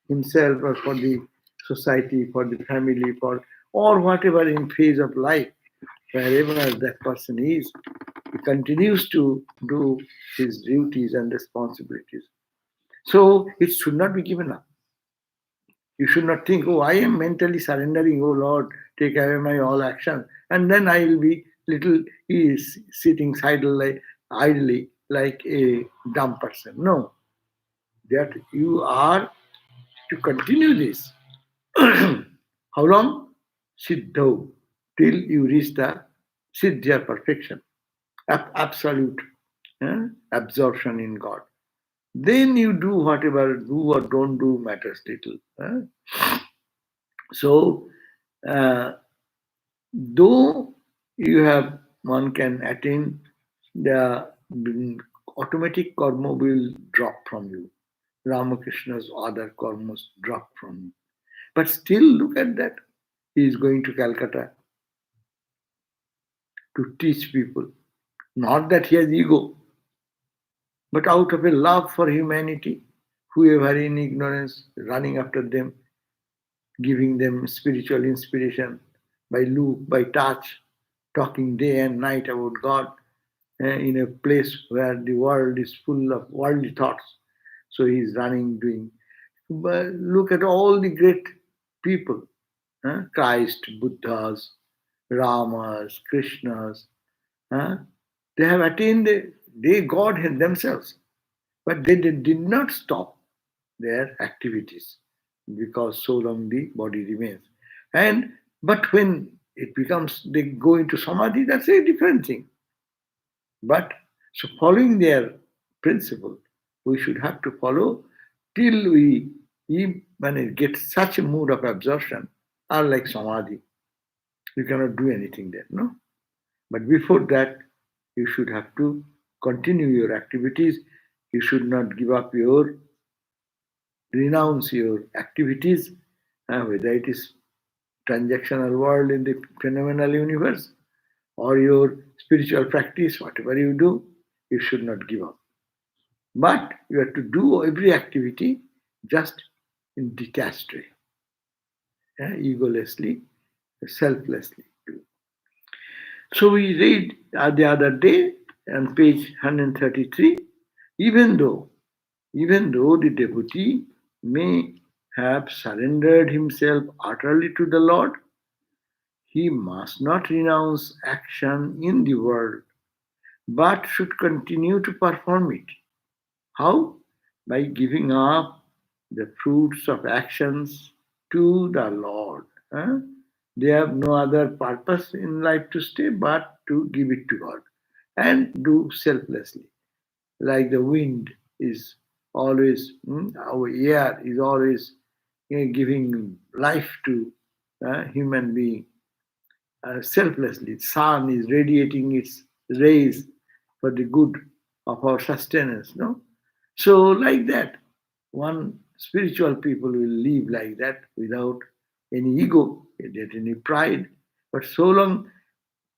himself or for the society, for the family, for or whatever in phase of life, wherever that person is, he continues to do his duties and responsibilities. So it should not be given up. You should not think, oh, I am mentally surrendering, oh Lord, take away my all action, and then I will be little is sitting idly like a dumb person. No, that you are to continue this. How long? Siddho, till you reach the Siddhya perfection, absolute absorption in God. Then you do whatever, do or don't do matters little. So, uh, though you have, one can attain the automatic karma will drop from you. Ramakrishna's other karmas drop from you. But still, look at that. He is going to Calcutta to teach people. Not that he has ego, but out of a love for humanity, whoever in ignorance, running after them, giving them spiritual inspiration by look, by touch, talking day and night about God in a place where the world is full of worldly thoughts. So he is running, doing. But look at all the great people, Christ, Buddhas, Ramas, Krishnas. They have attained they God themselves, but they did not stop their activities because so long the body remains. And but when it becomes they go into samadhi, that's a different thing. But so following their principle, we should have to follow till we when it gets such a mood of absorption, or like samadhi, you cannot do anything there, no? But before that, you should have to continue your activities. You should not give up renounce your activities, whether it is transactional world in the phenomenal universe or your spiritual practice, whatever you do, you should not give up. But you have to do every activity just in detached way, egolessly, selflessly. So we read the other day on page 133, even though the devotee may have surrendered himself utterly to the Lord, he must not renounce action in the world, but should continue to perform it. How? By giving up the fruits of actions to the Lord. They have no other purpose in life to stay but to give it to God and do selflessly. Like the wind is always, our air is always giving life to human being selflessly. Sun is radiating its rays for the good of our sustenance. No, so like that, one spiritual people will live like that without any ego, without any pride. But so long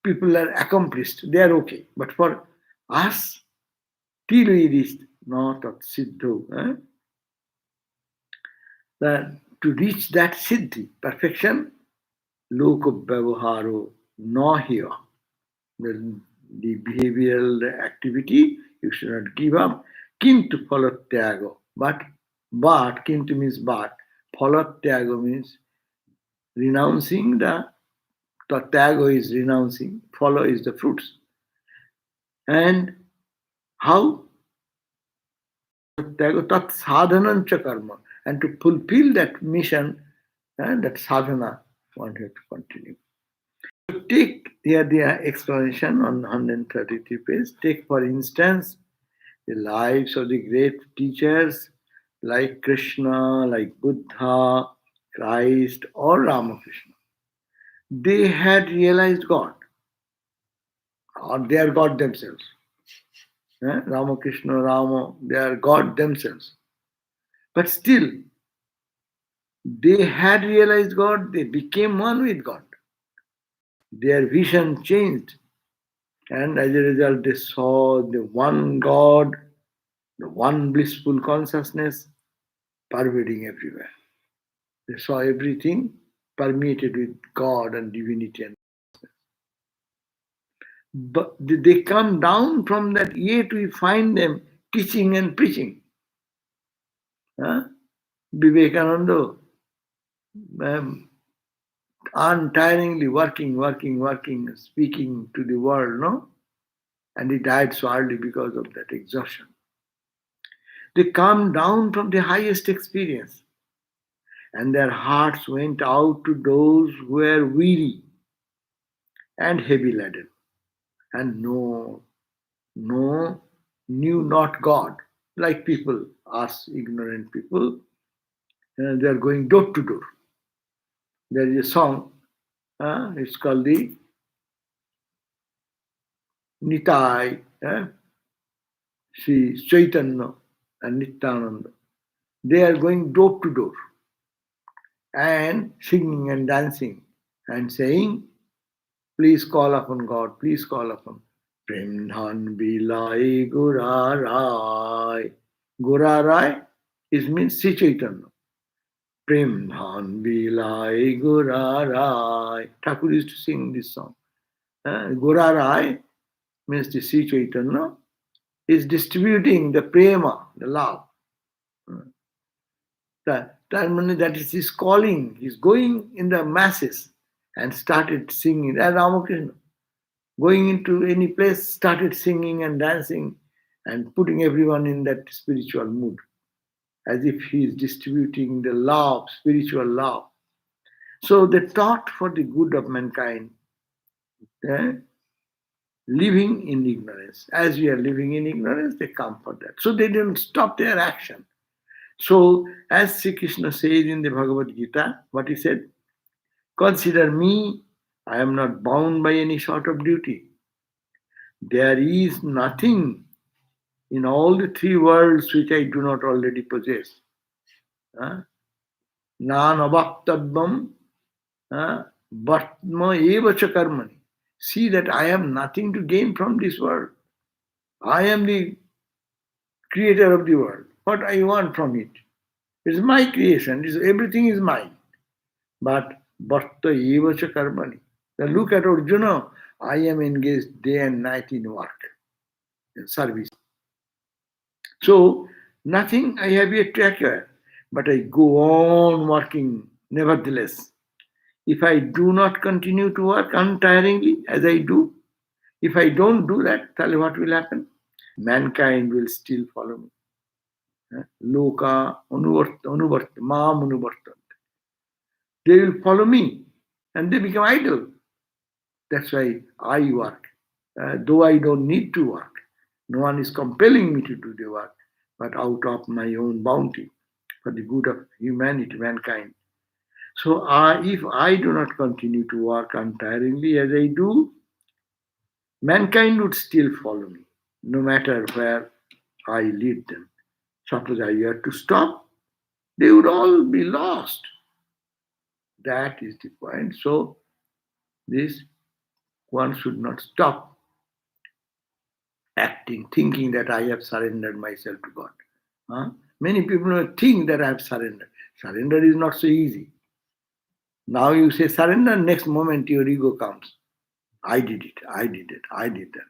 people are accomplished, they are okay. But for us, till we reach not of Siddho, that to reach that Siddhi, perfection, Loko Vyavaharo, no here. The behavioral activity, you should not give up. Kintu phalatyago. But kintu means but. Phalatyago means renouncing the tyago is renouncing, follow is the fruits. And how? Tyago tat sadhanancha karma. And to fulfill that mission, and that sadhana, one has to continue. Take here the explanation on 133 page. Take for instance the lives of the great teachers like Krishna, like Buddha, Christ, or Ramakrishna. They had realized God, or they are God themselves. Ramakrishna, Rama, they are God themselves. But still, they had realized God, they became one with God. Their vision changed. And as a result, they saw the one God, the one blissful consciousness. pervading everywhere. They saw everything permeated with God and divinity. But they come down from that, yet we find them teaching and preaching. Vivekananda, untiringly working, speaking to the world, no? And he died so early because of that exhaustion. They come down from the highest experience, and their hearts went out to those who were weary and heavy laden, and knew not God. Like people, us ignorant people, they are going door to door. There is a song, it's called the Nitai, Sri Chaitanya and Nityananda. They are going door to door and singing and dancing and saying, please call upon God, please call upon. Prem Dhan Bilai Gurarai. Gurarai means Sri Chaitanya. Prem Dhan Bilai Gurarai. Thakur used to sing this song. Gurarai means the Sri Chaitanya is distributing the prema, the love. That is his calling. He's going in the masses and started singing. As Ramakrishna, going into any place, started singing and dancing and putting everyone in that spiritual mood, as if he is distributing the love, spiritual love. So they taught for the good of mankind, living in ignorance. As we are living in ignorance, they come for that. So they didn't stop their action. So, as Sri Krishna says in the Bhagavad Gita, what he said, consider me, I am not bound by any sort of duty. There is nothing in all the three worlds which I do not already possess. Nanavaktabvam Bhatma evacha karmani. See that I have nothing to gain from this world. I am the creator of the world. What I want from it? It's my creation. Everything is mine. But bhatta evacha karmani. Now look at Arjuna. I am engaged day and night in work, in service. So nothing I have yet to acquire, but I go on working nevertheless. If I do not continue to work untiringly as I do, if I don't do that, then what will happen? Mankind will still follow me. Loka anuvarta, mam anuvarta. They will follow me and they become idle. That's why I work. Though I don't need to work. No one is compelling me to do the work, but out of my own bounty for the good of humanity, mankind. So if I do not continue to work untiringly as I do, mankind would still follow me, no matter where I lead them. Suppose I were to stop, they would all be lost. That is the point. So this one should not stop acting, thinking that I have surrendered myself to God. Many people think that I have surrendered. Surrender is not so easy. Now you say surrender, next moment your ego comes. I did it, I did that.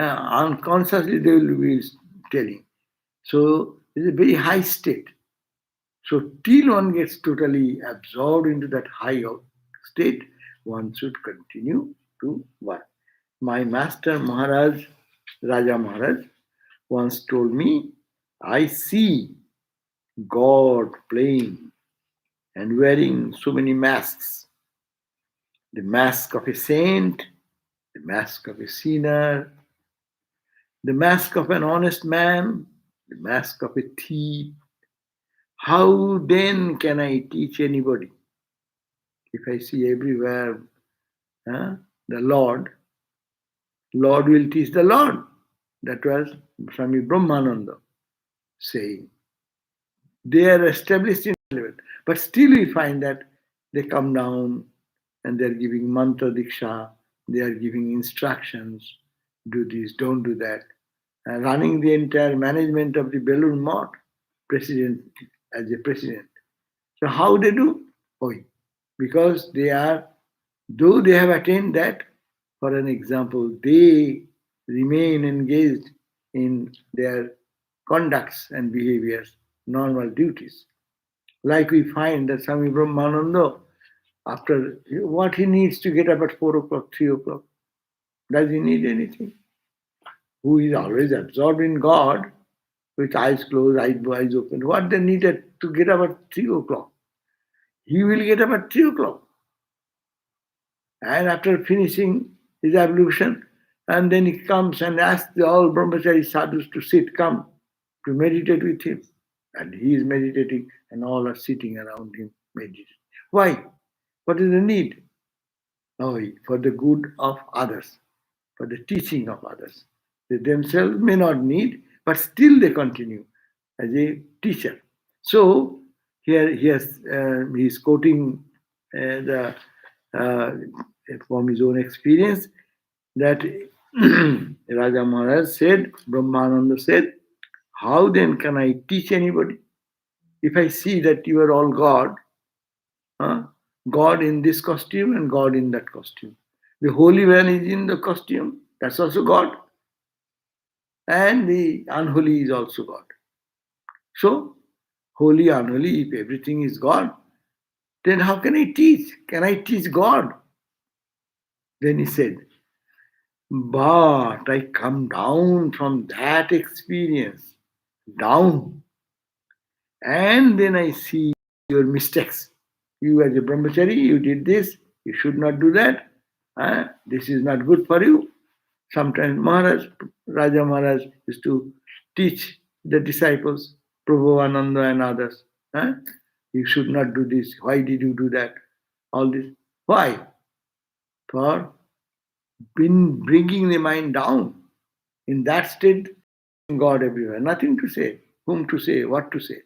Unconsciously they will be telling. So it's a very high state. So till one gets totally absorbed into that high state, one should continue to work. My master Maharaj, Raja Maharaj, once told me, I see God playing and wearing so many masks. The mask of a saint, the mask of a sinner, the mask of an honest man, the mask of a thief. How then can I teach anybody? If I see everywhere the Lord will teach the Lord. That was Swami Brahmananda saying. They are established in level, but still we find that they come down and they are giving mantra diksha, they are giving instructions, do this, don't do that. Running the entire management of the Belur Mott, President as a president. So how they do? Oh, because they are, though they have attained that, for an example, they remain engaged in their conducts and behaviors, normal duties. Like we find that Swami Brahmananda, after what he needs to get up at 4 o'clock, 3 o'clock, does he need anything? Who is always absorbed in God, with eyes closed, eyes open. What they needed to get up at 3 o'clock? He will get up at 3 o'clock. And after finishing his ablution, and then he comes and asks all brahmachari sadhus to sit, come to meditate with him. And he is meditating, and all are sitting around him meditating. Why? What is the need? Oh, for the good of others, for the teaching of others. They themselves may not need, but still they continue as a teacher. So here he is quoting from his own experience that Raja Maharaj said, Brahmananda said, how then can I teach anybody? If I see that you are all God, God in this costume and God in that costume. The Holy One is in the costume, that's also God. And the unholy is also God. So, holy, unholy, if everything is God, then how can I teach? Can I teach God? Then he said, but I come down from that experience, down, and then I see your mistakes. You as a brahmachari, you did this, you should not do that. This is not good for you. Sometimes Raja Maharaj used to teach the disciples, Prabhupada and others. You should not do this. Why did you do that? All this. Why? For bringing the mind down. In that state, God everywhere. Nothing to say, whom to say, what to say.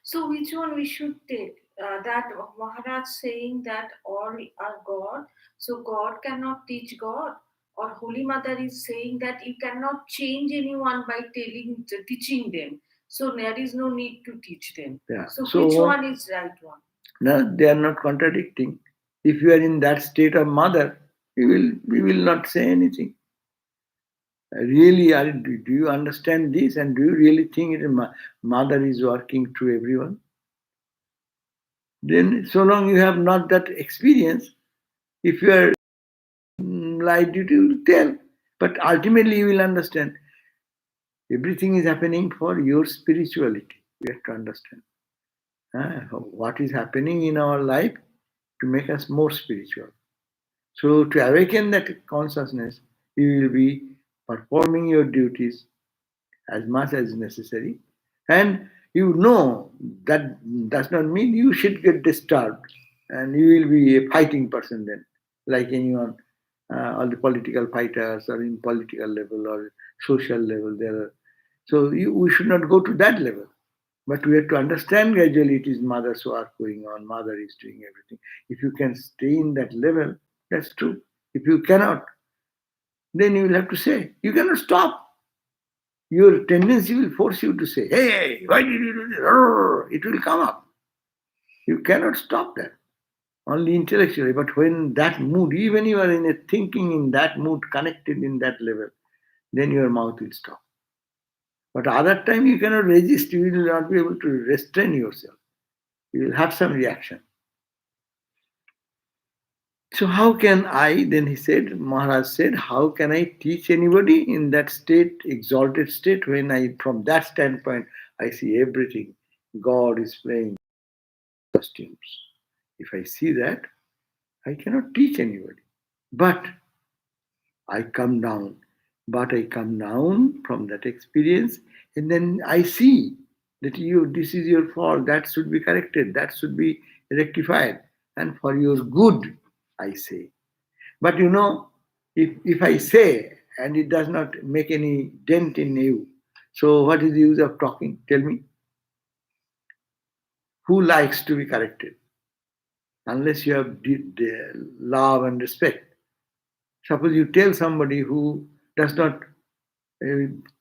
So which one we should take? That Maharaj saying that all are God, so God cannot teach God, or Holy Mother is saying that you cannot change anyone by teaching them. So there is no need to teach them. Yeah. So which one is right one? No, they are not contradicting. If you are in that state of mother, we will not say anything. Really, do you understand this? And do you really think mother is working through everyone? Then, so long you have not that experience, if you are like you will tell, but ultimately you will understand. Everything is happening for your spirituality. We have to understand what is happening in our life to make us more spiritual. So to awaken that consciousness, you will be performing your duties as much as necessary. And you know that does not mean you should get disturbed and you will be a fighting person then, like anyone, all the political fighters or in political level or social level. So we should not go to that level. But we have to understand gradually it is mother's work going on, mother is doing everything. If you can stay in that level, that's true. If you cannot, then you will have to say, you cannot stop. Your tendency will force you to say, hey, why did you do this? It will come up. You cannot stop that. Only intellectually. But when that mood, even you are in a thinking in that mood, connected in that level, then your mouth will stop. But other time you cannot resist, you will not be able to restrain yourself. You will have some reaction. So how can I, then he said, Maharaj said, how can I teach anybody in that state, exalted state, when from that standpoint, I see everything. God is playing costumes. If I see that, I cannot teach anybody. But I come down. But I come down from that experience, and then I see that this is your fault, that should be corrected, that should be rectified, and for your good, I say. But if I say and it does not make any dent in you, so what is the use of talking? Tell me. Who likes to be corrected? Unless you have love and respect. Suppose you tell somebody who does not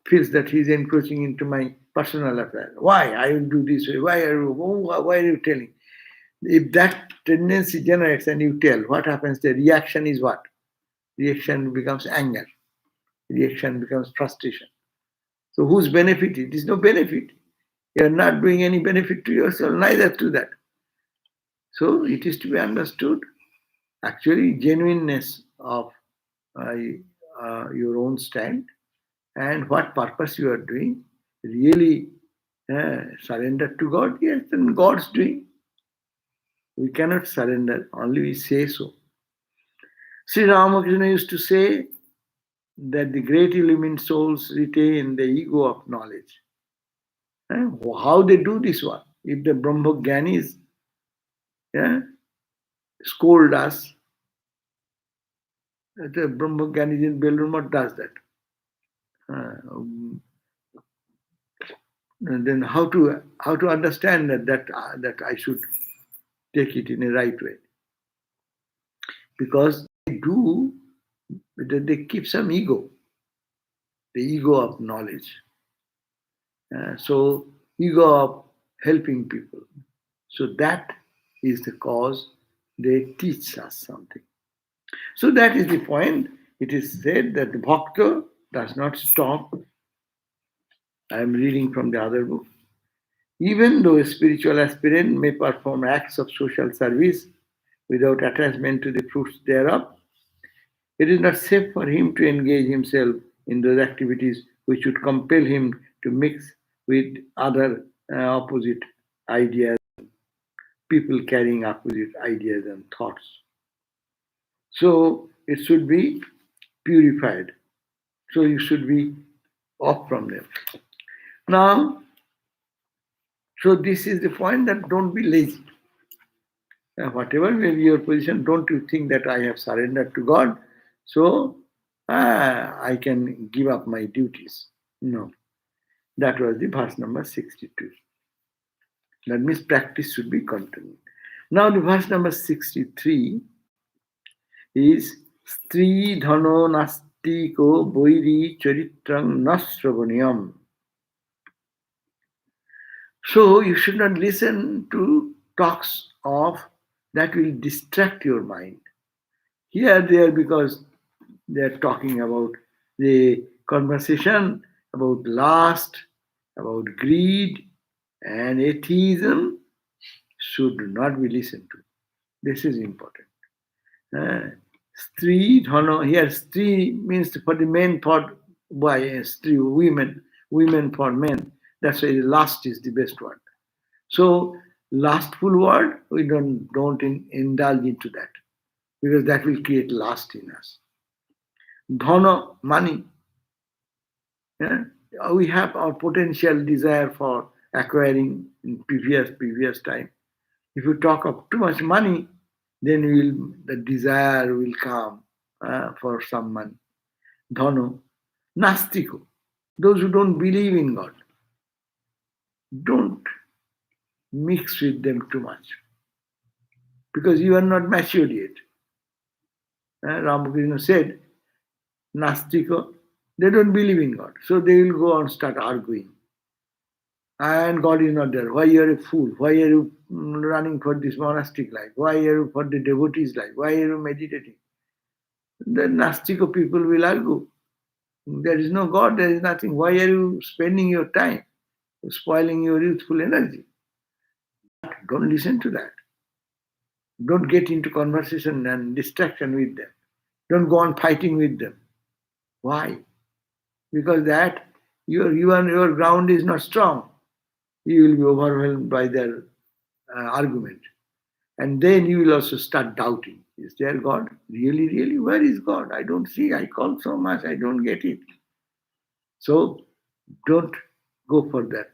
feels that he is encroaching into my personal affair. Why? I will do this way. Why are you telling? If that tendency generates and you tell, what happens? The reaction is what? Reaction becomes anger. Reaction becomes frustration. So whose benefit? It is no benefit. You are not doing any benefit to yourself, neither to that. So it is to be understood. Actually, genuineness of your own stand and what purpose you are doing. Really surrender to God. Yes, then God's doing. We cannot surrender, only we say so. Sri Ramakrishna used to say that the great illumined souls retain the ego of knowledge. How they do this one? If the Brahmagyanis scold us, the Brahmagyanis in Belur does that. Then how to understand that I should take it in a right way? Because they keep some ego, the ego of knowledge. So ego of helping people. So that is the cause they teach us something. So that is the point. It is said that the bhakta does not stop. I am reading from the other book. Even though a spiritual aspirant may perform acts of social service without attachment to the fruits thereof, it is not safe for him to engage himself in those activities which would compel him to mix with other opposite ideas, people carrying opposite ideas and thoughts. So it should be purified. So you should be off from them. Now, so this is the point, that don't be lazy. Whatever may be your position, don't you think that I have surrendered to God, so I can give up my duties. No. That was the verse number 62. That means practice should be continued. Now the verse number 63 is Stri dhano nastiko boiri charitrang nasravanyam. So you should not listen to talks of that will distract your mind. Here they are, because they are talking about the conversation about lust, about greed and atheism should not be listened to. This is important. Stri dhana, here stri means for the men, for by stri, women for men. That's why lust is the best word. So lustful word, we don't indulge into that, because that will create lust in us. Dhana, money. We have our potential desire for acquiring in previous time. If you talk of too much money, then the desire will come for some money. Dhano, nastiko, those who don't believe in God. Don't mix with them too much, because you are not matured yet. Ramakrishna said, nastiko, they don't believe in God, so they will go and start arguing. And God is not there. Why you are a fool? Why are you running for this monastic life? Why are you for the devotees life? Why are you meditating? The Nastiko people will argue. There is no God, there is nothing. Why are you spending your time, spoiling your youthful energy? Don't listen to that. Don't get into conversation and distraction with them. Don't go on fighting with them. Why? Because that your ground is not strong. You will be overwhelmed by their argument. And then you will also start doubting. Is there God? Really, really? Where is God? I don't see. I call so much. I don't get it. So don't go for that.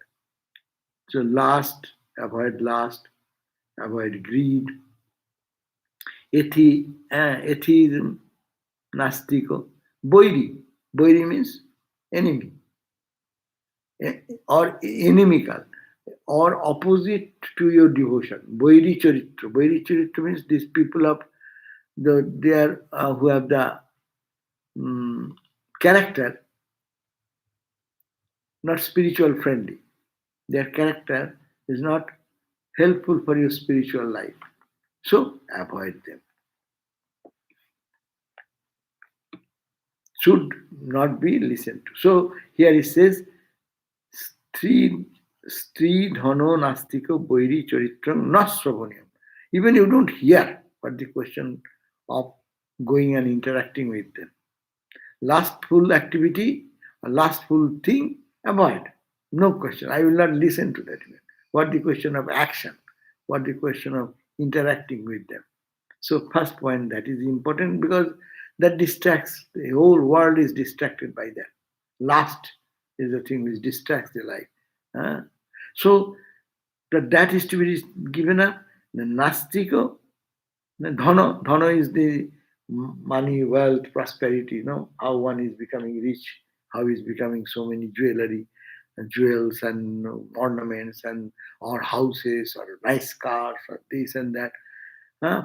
So avoid greed. Atheism, nastiko. Boiri. Boiri means enemy. Or inimical, or opposite to your devotion. Boiri charitra. Boiri charitra means these people of who have the character not spiritual friendly. Their character is not helpful for your spiritual life. So avoid them. Should not be listened to. So here it says, Stri dhano nastiko boiri charitrang nasravanyam. Even you don't hear what the question of going and interacting with them. Lustful activity, a lustful thing, avoid. No question. I will not listen to that. What the question of action? What the question of interacting with them? So first point, that is important because that distracts. The whole world is distracted by that. Lust is the thing which distracts the life. So that is to be given up. The nastiko, the dhana is the money, wealth, prosperity. How one is becoming rich, how is becoming so many jewelry, and jewels and ornaments and or houses or nice cars or this and that.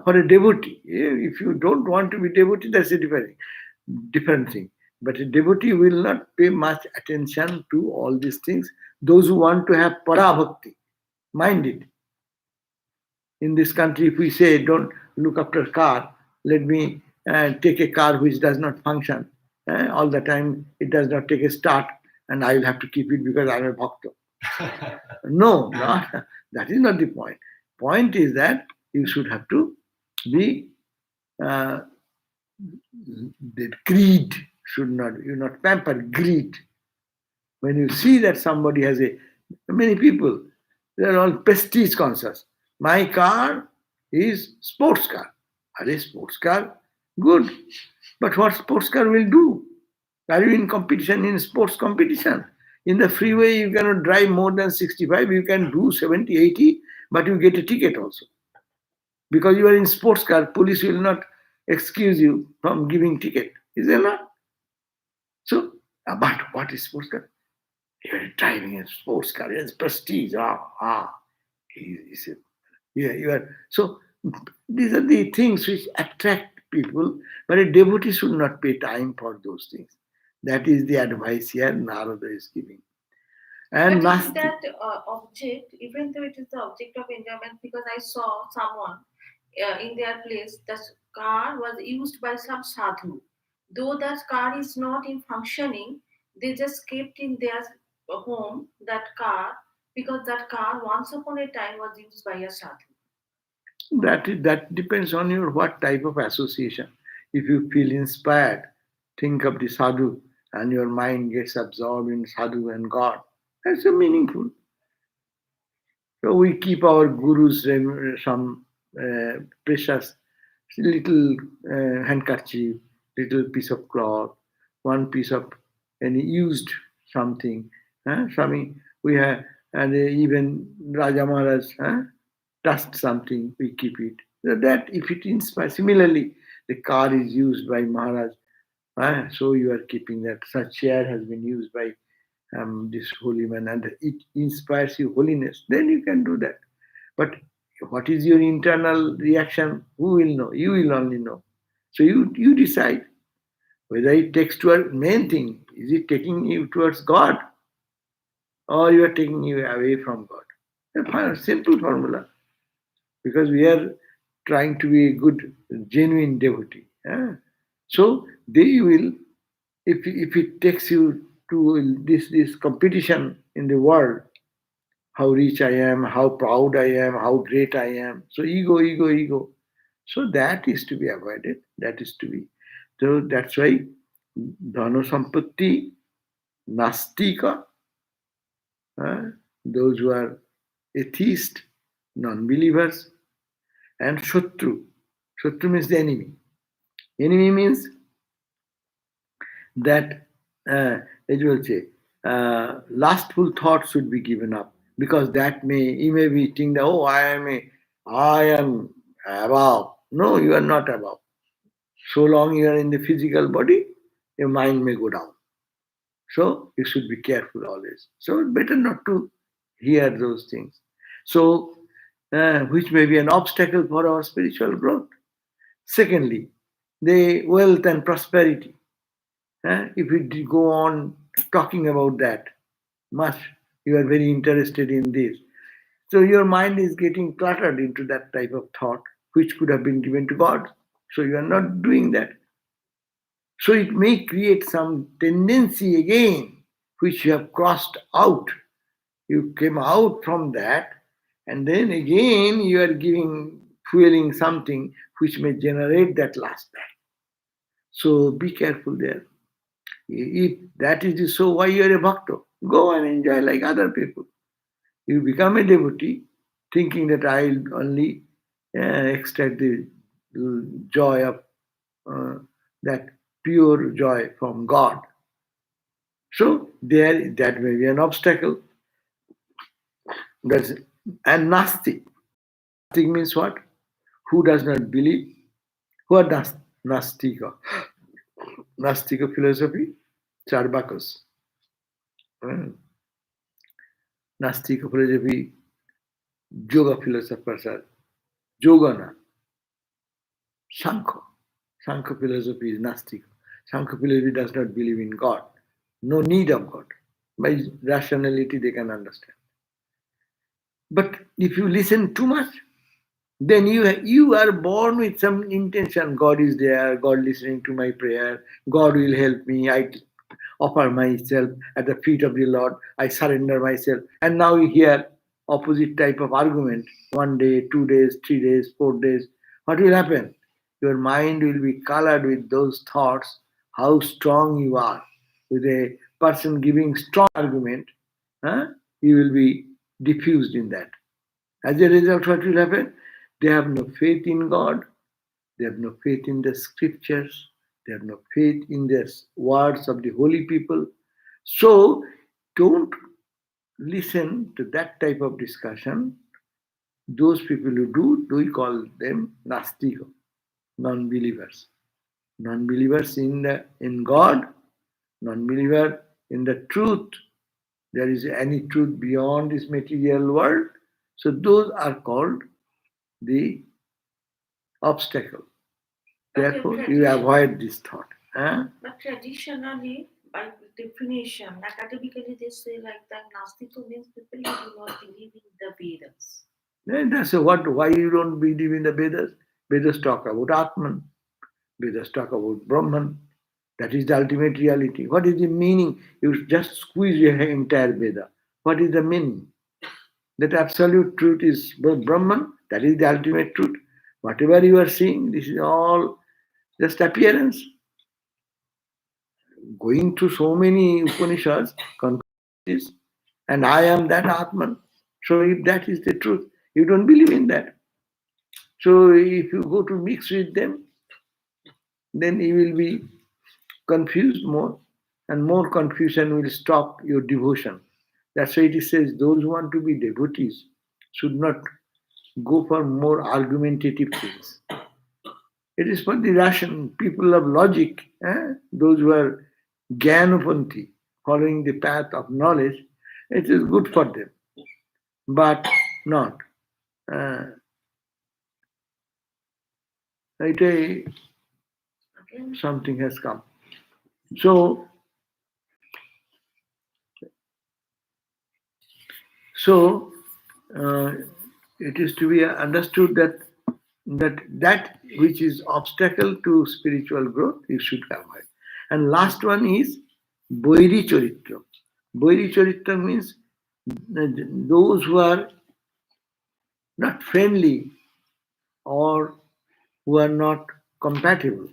For a devotee, if you don't want to be devotee, that's a different thing. But a devotee will not pay much attention to all these things. Those who want to have parabhakti, mind it. In this country, if we say, don't look after a car, let me take a car which does not function. All the time, it does not take a start, and I will have to keep it because I am a bhakta. No, that is not the point. Point is that you should have to be, the greed should not, you not pamper greed. When you see that somebody has many people, they are all prestige conscious. My car is sports car. Are a sports car? Good. But what sports car will do? Are you in competition, in sports competition? In the freeway, you cannot drive more than 65. You can do 70, 80, but you get a ticket also. Because you are in sports car, police will not excuse you from giving ticket. Is there not? So, but what is sports car? You are driving a sports car. It's prestige. You are. So these are the things which attract people, but a devotee should not pay time for those things. That is the advice here Narada is giving. And but if that object, even though it is the object of enjoyment, because I saw someone in their place, the car was used by some sadhu. Though that car is not in functioning, they just kept in their home that car because that car once upon a time was used by a sadhu. that depends on your what type of association. If you feel inspired, think of the sadhu, and your mind gets absorbed in sadhu and God. That's a meaningful. So we keep our gurus some precious little handkerchief, little piece of cloth, one piece of any used something. Swami, we have, and even Raja Maharaj touched something, we keep it. So that if it inspires, similarly, the car is used by Maharaj, so you are keeping that. Such chair has been used by this holy man, and it inspires you holiness, then you can do that. But what is your internal reaction? Who will know? You will only know. So you decide whether it takes toward main thing. Is it taking you towards God, or you are taking you away from God? A simple formula, because we are trying to be a good, genuine devotee. So they will, if it takes you to this competition in the world, how rich I am, how proud I am, how great I am. So ego. So that is to be avoided. That is to be. So that's why dhano sampatti, nastika, those who are atheist, non-believers, and shatru. Shatru means the enemy. Enemy means that, as you will say, lustful thoughts should be given up, because that he may be thinking that, oh, I am above. No, you are not above. So long you are in the physical body, your mind may go down. So you should be careful always. So it's better not to hear those things. So, which may be an obstacle for our spiritual growth. Secondly, the wealth and prosperity. If we go on talking about that much, You are very interested in this. So your mind is getting cluttered into that type of thought, which could have been given to God. So you are not doing that. So it may create some tendency again, which you have crossed out. You came out from that, and then again you are fueling something which may generate that last back. So be careful there. If that is so, why you are a bhakta? Go and enjoy like other people. You become a devotee thinking that I'll only extract the joy of that pure joy from God. So there, that may be an obstacle. And Nasti. Nastic means what? Who does not believe? Who are Nastika? Nastika philosophy? Charvakas. Nastika philosophy, yoga philosophers are Yogana. Sankhya. Sankhya philosophy is Nastika. Sankhya philosophy does not believe in God. No need of God. By rationality they can understand. But if you listen too much, then you are born with some intention. God is there, God listening to my prayer, God will help me, I offer myself at the feet of the Lord, I surrender myself. And now you hear opposite type of argument. 1 day, 2 days, 3 days, 4 days. What will happen? Your mind will be colored with those thoughts, how strong you are. With a person giving strong argument, you will be diffused in that. As a result, what will happen? They have no faith in God, they have no faith in the scriptures, they have no faith in the words of the holy people. So don't listen to that type of discussion. Those people who do, we call them Nastika, non-believers. Non-believers in God, non-believer in the truth. There is any truth beyond this material world. So those are called the obstacle. Therefore, you avoid this thought. But traditionally, by definition, academically, they say like that Nastika means people who do not believe in the Vedas. That's what. Why you don't believe in the Vedas? Vedas talk about Atman. Vedas talk about Brahman. That is the ultimate reality. What is the meaning? You just squeeze your entire Veda. What is the meaning? That absolute truth is Brahman. That is the ultimate truth. Whatever you are seeing, this is all just appearance. Going through so many Upanishads, conferences, and I am that Atman. So if that is the truth, you don't believe in that. So if you go to mix with them, then you will be confused more, and more confusion will stop your devotion. That's why it says those who want to be devotees should not go for more argumentative things. It is for the ration people of logic, those who are Gyanapanthi, following the path of knowledge. It is good for them, but not. Something has come. So it is to be understood that which is obstacle to spiritual growth, you should avoid. And last one is Boiri Charitra. Boiri Charitra means those who are not friendly or who are not compatible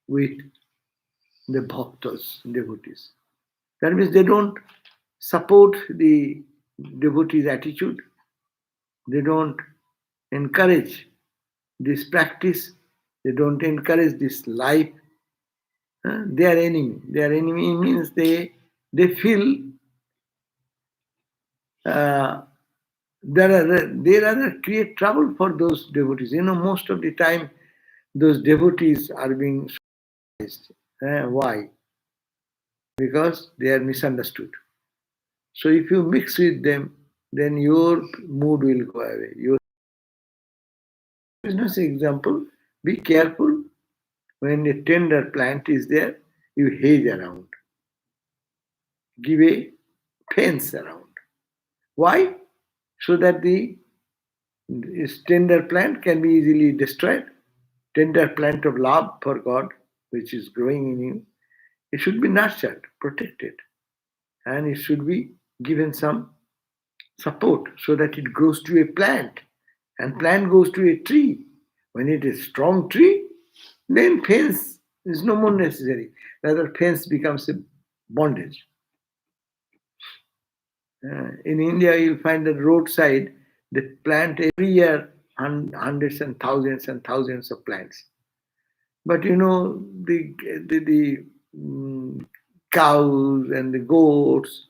with the bhaktas, devotees. That means they don't support the devotee's attitude, they don't encourage this practice, they don't encourage this life. They are enemy. Their enemy means they feel they rather create trouble for those devotees. Most of the time those devotees are being surprised. Why? Because they are misunderstood. So if you mix with them, then your mood will go away. Your business example, be careful when a tender plant is there, you hedge around. Give a fence around. Why? So that this tender plant can be easily destroyed. Tender plant of love for God, which is growing in you, it should be nurtured, protected, and it should be given some support so that it grows to a plant, and plant goes to a tree. When it is strong tree, then fence is no more necessary. Rather, fence becomes a bondage. In India, you'll find that roadside they plant every year hundreds and thousands of plants. But you know, the cows and the goats,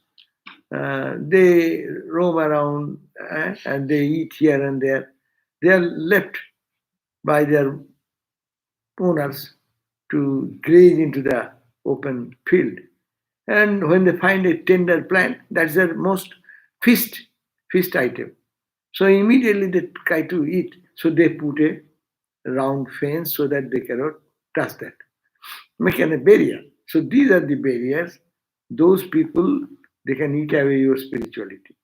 they roam around and they eat here and there. They are left by their owners to graze into the open field. And when they find a tender plant, that's their most feast item. So immediately they try to eat. So they put a round fence so that they cannot touch that. Make a barrier. So these are the barriers. Those people, they can eat away your spirituality.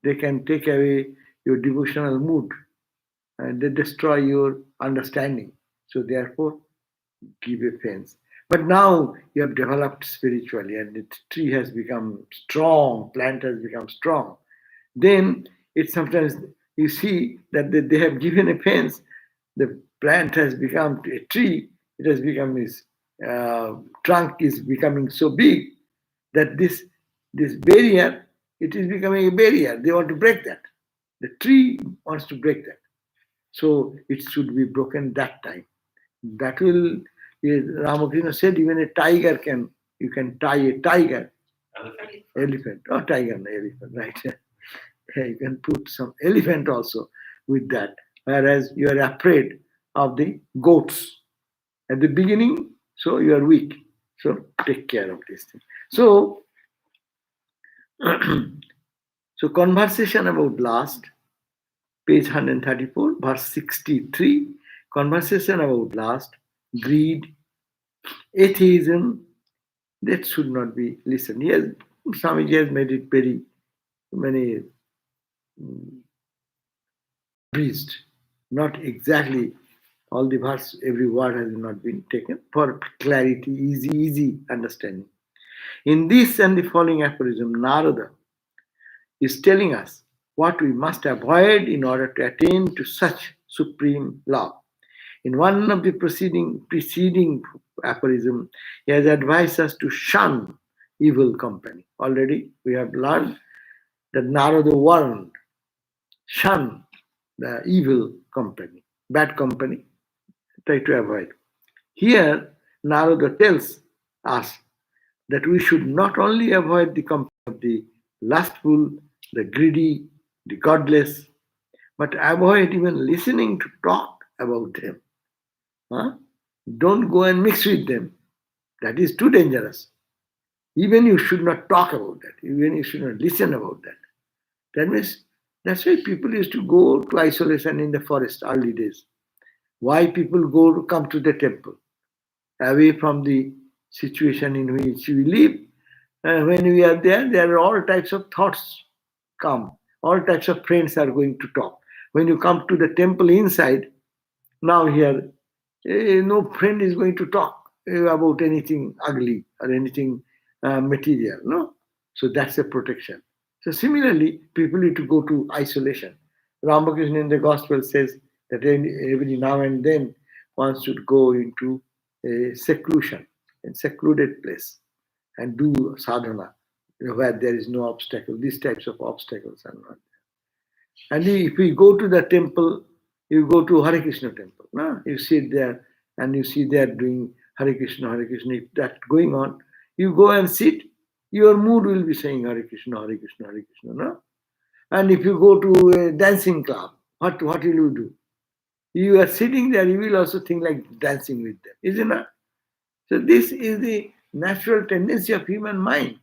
They can take away your devotional mood. And they destroy your understanding. So therefore, give a fence. But now you have developed spiritually and the tree has become strong, plant has become strong. Then it sometimes you see that they have given a fence, the plant has become a tree, it has become its trunk is becoming so big that this barrier, it is becoming a barrier. They want to break that. The tree wants to break that. So it should be broken that time. That will, Ramakrishna said, even a tiger can, you can tie a tiger, elephant, or tiger, no, elephant, right? You can put some elephant also with that, whereas you are afraid of the goats at the beginning, so you are weak. So take care of this thing. So, so conversation about lust, page 134, verse 63. Conversation about lust, greed, atheism, that should not be listened. Yes, Swamiji has made it very many breezed. Not exactly all the verse, every word has not been taken for clarity, easy understanding. In this and the following aphorism, Narada is telling us what we must avoid in order to attain to such supreme love. In one of the preceding aphorism, he has advised us to shun evil company. Already we have learned that Narada warned, shun the evil company, bad company, try to avoid. Here, Narada tells us that we should not only avoid the company of the lustful, the greedy, the godless, but avoid even listening to talk about them. Don't go and mix with them. That is too dangerous. Even you should not talk about that. Even you should not listen about that. That means that's why people used to go to isolation in the forest early days. Why people come to the temple, away from the situation in which we live. When we are there are all types of thoughts come. All types of friends are going to talk. When you come to the temple inside, now here, no friend is going to talk about anything ugly or anything material. No, so that's a protection. So similarly, people need to go to isolation. Ramakrishna in the Gospel says that every now and then one should go into a seclusion, a secluded place, and do sadhana where there is no obstacle. These types of obstacles are not there. And if we go to the temple, you go to Hare Krishna temple. No? You sit there and you see there doing Hare Krishna, Hare Krishna. If that's going on, you go and sit, your mood will be saying Hare Krishna, Hare Krishna, Hare Krishna. No? And if you go to a dancing club, what will you do? You are sitting there, you will also think like dancing with them, isn't it? So this is the natural tendency of human mind.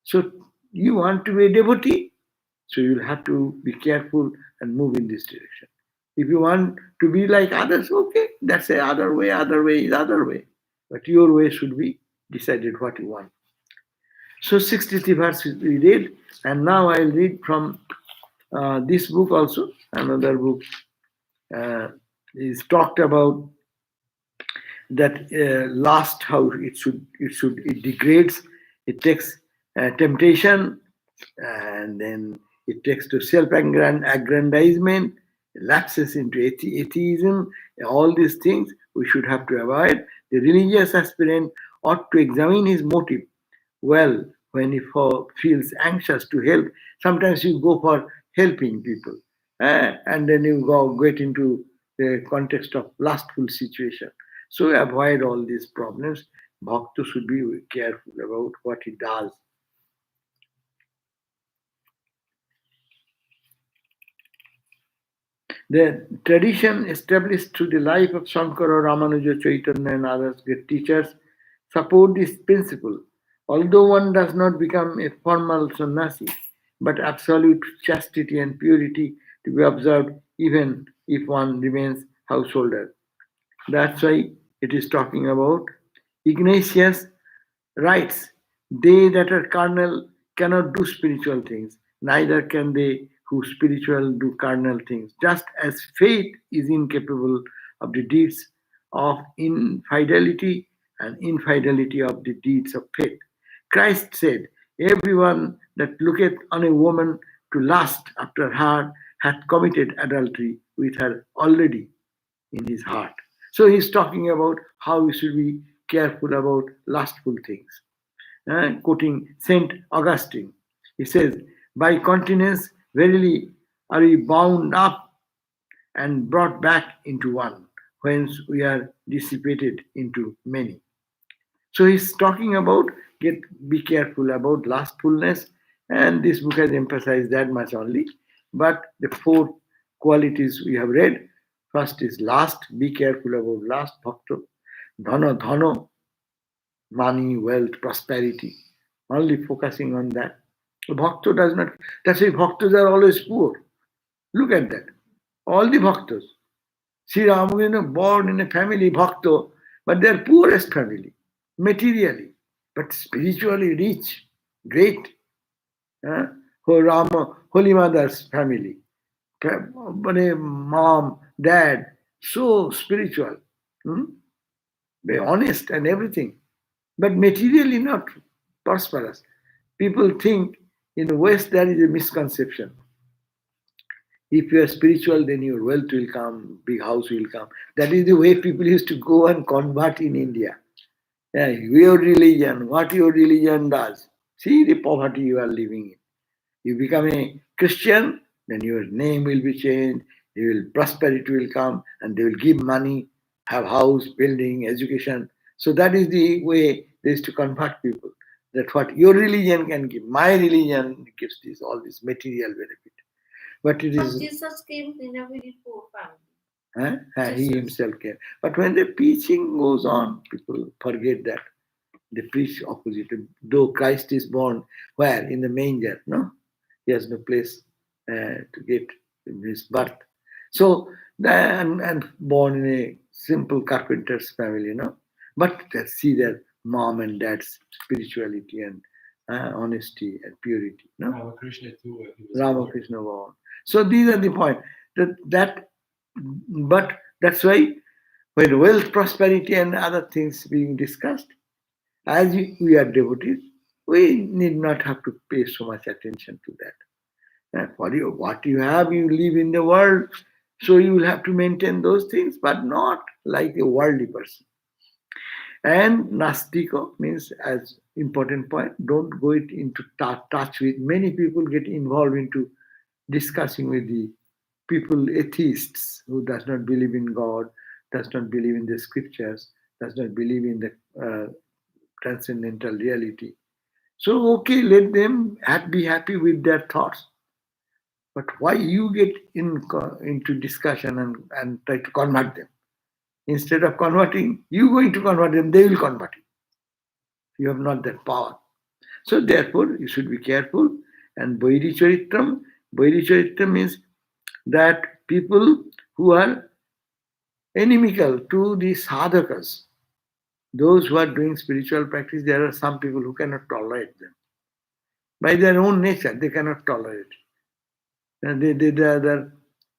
So you want to be a devotee, so you'll have to be careful and move in this direction. If you want to be like others, okay, that's the other way is other way. But your way should be decided what you want. So 63 verses we read, and now I'll read from this book also. Another book is talked about that last, how it degrades, it takes temptation, and then it takes to self-aggrandizement, lapses into atheism. All these things we should have to avoid. The religious aspirant ought to examine his motive well when he feels anxious to help. Sometimes you go for helping people, and then you get into the context of lustful situation. So avoid all these problems. Bhakta should be careful about what he does. The tradition established through the life of Shankara, Ramanuja, Chaitanya, and others great teachers support this principle. Although one does not become a formal sannyasi, but absolute chastity and purity to be observed even if one remains householder. That's why it is talking about Ignatius writes, they that are carnal cannot do spiritual things, neither can they who spiritual do carnal things. Just as faith is incapable of the deeds of infidelity and infidelity of the deeds of faith. Christ said, everyone that looketh on a woman to lust after her hath committed adultery with her already in his heart. So he's talking about how we should be careful about lustful things. Quoting Saint Augustine, he says, by continence, verily are we bound up and brought back into one, whence we are dissipated into many. So he's talking about be careful about lustfulness, and this book has emphasized that much only. But the four qualities we have read, first is lust, be careful about lust, bhakta, dhana, money, wealth, prosperity, only focusing on that. Bhakta does not, that's why bhaktas are always poor. Look at that. All the bhaktas. Sri Ramakrishna born in a family bhakta, but they are poorest family, materially, but spiritually rich, great. Holy Mother's family, mom, dad, so spiritual, very honest and everything, but materially not prosperous. People think in the West there is a misconception. If you are spiritual, then your wealth will come, big house will come. That is the way people used to go and convert in India. Yeah, your religion, what your religion does. See the poverty you are living in. You become a Christian, then your name will be changed, prosperity will come, and they will give money, have house, building, education. So that is the way they used to convert people. That what your religion can give, my religion gives this, all this material benefit. But it is. Jesus came in a very poor family. He himself came. But when the preaching goes on, people forget that. They preach opposite. Though Christ is born where? In the manger, no? He has no place to get his birth. So, and born in a simple carpenter's family, But see their mom and dad's spirituality and honesty and purity, Ramakrishna too. Ramakrishna born. So these are the point. But that's why when wealth, prosperity, and other things being discussed, as we are devotees, we need not have to pay so much attention to that. What you have, you live in the world, so you will have to maintain those things, but not like a worldly person. And Nastika means, as important point, don't go into touch with. Many people get involved into discussing with the people, atheists, who does not believe in God, does not believe in the scriptures, does not believe in the transcendental reality. So, okay, let them be happy with their thoughts. But why you get into discussion and try to convert them? Instead of converting, you going to convert them, they will convert you. You have not that power. So therefore, you should be careful. And Vairi Charitram means that people who are inimical to the sadhakas, those who are doing spiritual practice, there are some people who cannot tolerate them. By their own nature, they cannot tolerate. They rather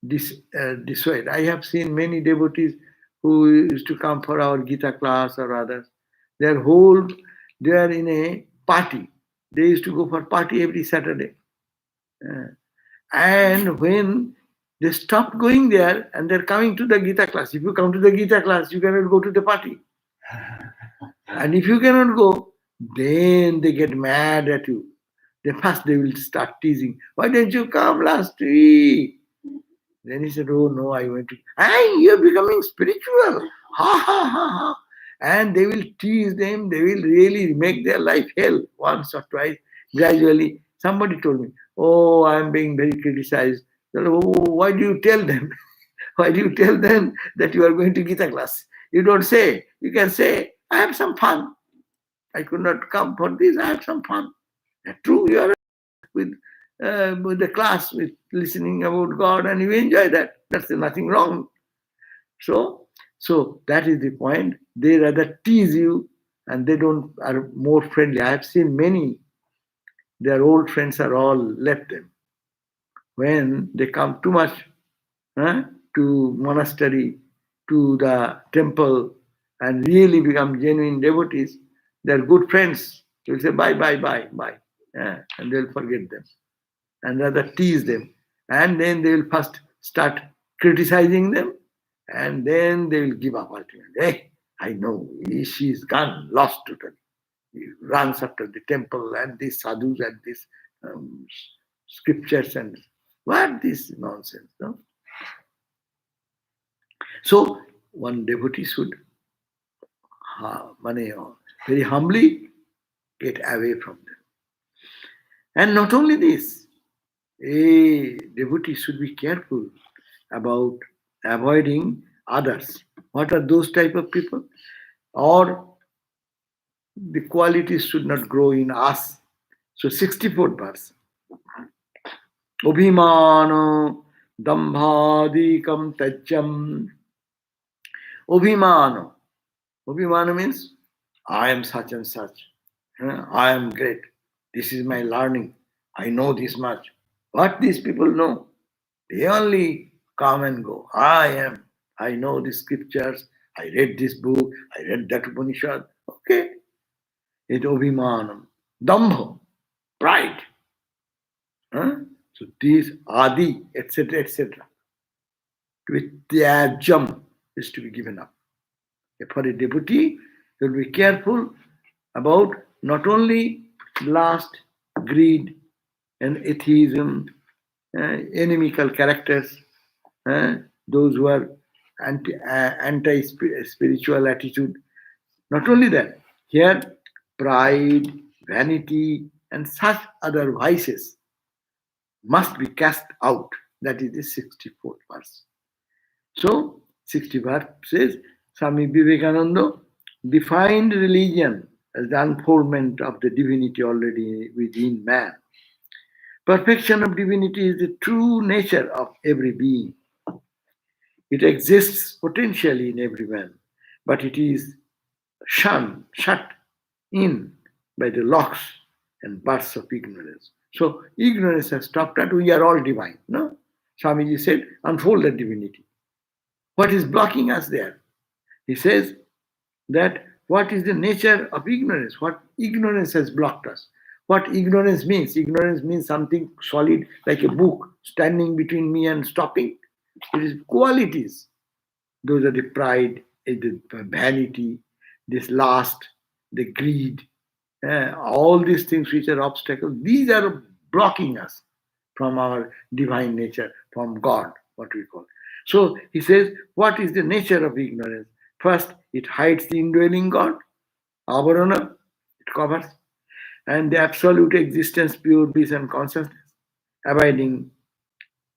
dissuade. I have seen many devotees who used to come for our Gita class or others. They are in a party. They used to go for party every Saturday. And when they stopped going there and they're coming to the Gita class, if you come to the Gita class, you cannot go to the party. And if you cannot go, then they get mad at you. Then first they will start teasing. Why didn't you come last week? Then he said, oh no, I went to. Hey, you're becoming spiritual. Ha ha ha ha. And they will tease them. They will really make their life hell once or twice. Gradually, somebody told me, oh, I'm being very criticized. Oh, why do you tell them? Why do you tell them that you are going to Gita class? You don't say. You can say, I have some fun. I could not come for this. I have some fun. True, you are with the class, with listening about God, and you enjoy that. That's nothing wrong. So that is the point. They rather tease you, and they are more friendly. I have seen many. Their old friends are all left them. When they come too much to monastery, to the temple, and really become genuine devotees, their good friends will say bye, bye, bye, bye. And they'll forget them and rather tease them. And then they will first start criticizing them, and then they will give up ultimately. Hey, I know, she's gone, lost totally. He runs after the temple and these sadhus and these scriptures and what this nonsense, no? So one devotee should very humbly get away from them. And not only this, a devotee should be careful about avoiding others. What are those type of people? Or the qualities should not grow in us. So 64th verse. Obhimano dambhadikam tajjam. Obhimano. Obhimano means I am such and such. I am great. This is my learning. I know this much. What these people know? They only come and go. I know the scriptures. I read this book. I read that Upanishad. Okay. It obhimanam. Dambha. Pride. So these adi, etc., etc. Vityajam is to be given up. For a devotee, you will be careful about not only lust, greed, and atheism, inimical characters, those who are anti-spiritual attitude. Not only that, here pride, vanity, and such other vices must be cast out. That is the 64th verse. So, 60th verse says, Swami Vivekananda defined religion as the unfoldment of the divinity already within man. Perfection of divinity is the true nature of every being. It exists potentially in every man, but it is shut in by the locks and bars of ignorance. So ignorance has stopped that we are all divine. No? Swamiji said, unfold the divinity. What is blocking us there? He says that what is the nature of ignorance? What ignorance has blocked us? What ignorance means? Ignorance means something solid like a book standing between me and stopping. It is qualities. Those are the pride, the vanity, this lust, the greed, all these things which are obstacles. These are blocking us from our divine nature, from God, what we call. So he says, what is the nature of ignorance? First, it hides the indwelling God, avarana, it covers, and the absolute existence, pure peace and consciousness, abiding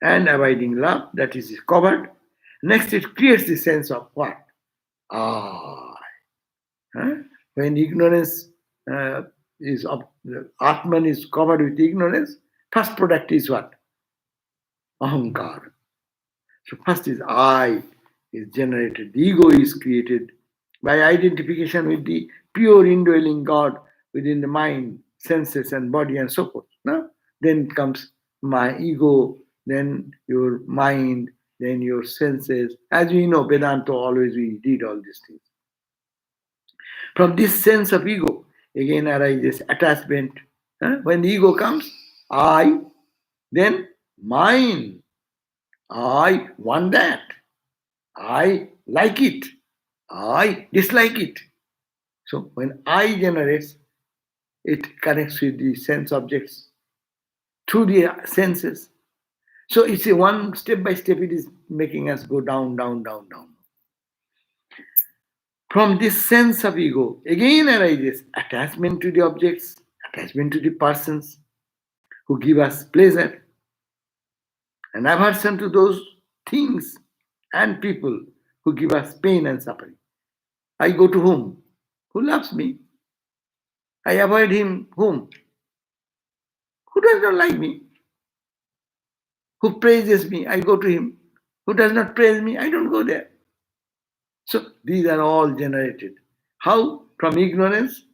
love, that is covered. Next, it creates the sense of what? I. When ignorance Atman is covered with ignorance, first product is what? Ahankar. So first is I is generated. The ego is created by identification with the pure indwelling God within the mind, senses and body and so forth. No? Then comes my ego, then your mind, then your senses. As we know, Vedanta always we did all these things. From this sense of ego, again arises attachment. When the ego comes, I, then mine. I want that. I like it. I dislike it. So when I generates, it connects with the sense objects through the senses. So it's a one step by step, it is making us go down, down, down, down. From this sense of ego, again arises attachment to the objects, attachment to the persons who give us pleasure, and aversion to those things and people who give us pain and suffering. I go to whom? Who loves me. I avoid him, whom? Who does not like me. Who praises me, I go to him. Who does not praise me, I don't go there. So these are all generated. How? From ignorance.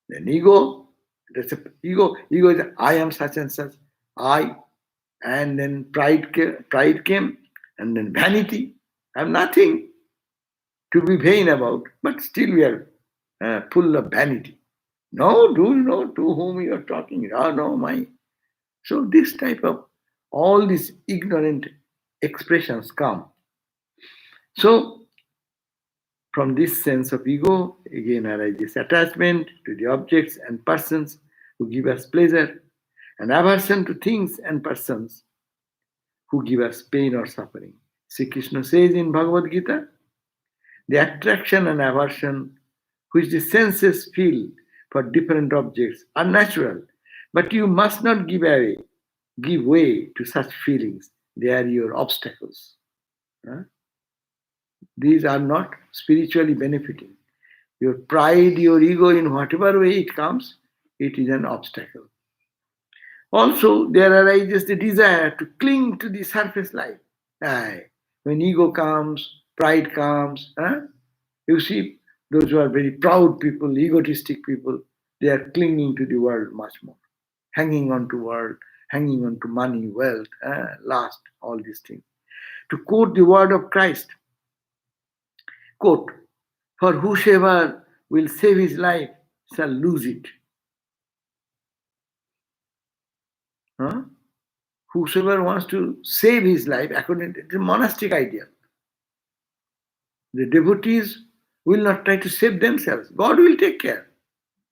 Then ego. That's a, ego is I am such and such. I. And then pride came. And then vanity. I'm nothing to be vain about. But still we are full of vanity. No, do you know to whom you are talking? Oh, no, my. So this type of, all these ignorant expressions come. So from this sense of ego, again arises attachment to the objects and persons who give us pleasure, and aversion to things and persons who give us pain or suffering. Sri Krishna says in Bhagavad Gita, the attraction and aversion which the senses feel for different objects are natural, but you must not give way to such feelings. They are your obstacles. These are not spiritually benefiting. Your pride, your ego, in whatever way it comes, it is an obstacle. Also, there arises the desire to cling to the surface life. When ego comes, pride comes, you see, those who are very proud people, egotistic people, they are clinging to the world much more, hanging on to world, hanging on to money, wealth, lust, all these things. To quote the word of Christ, quote, for whosoever will save his life shall lose it. Whosoever wants to save his life, according to the monastic ideal, the devotees will not try to save themselves. God will take care.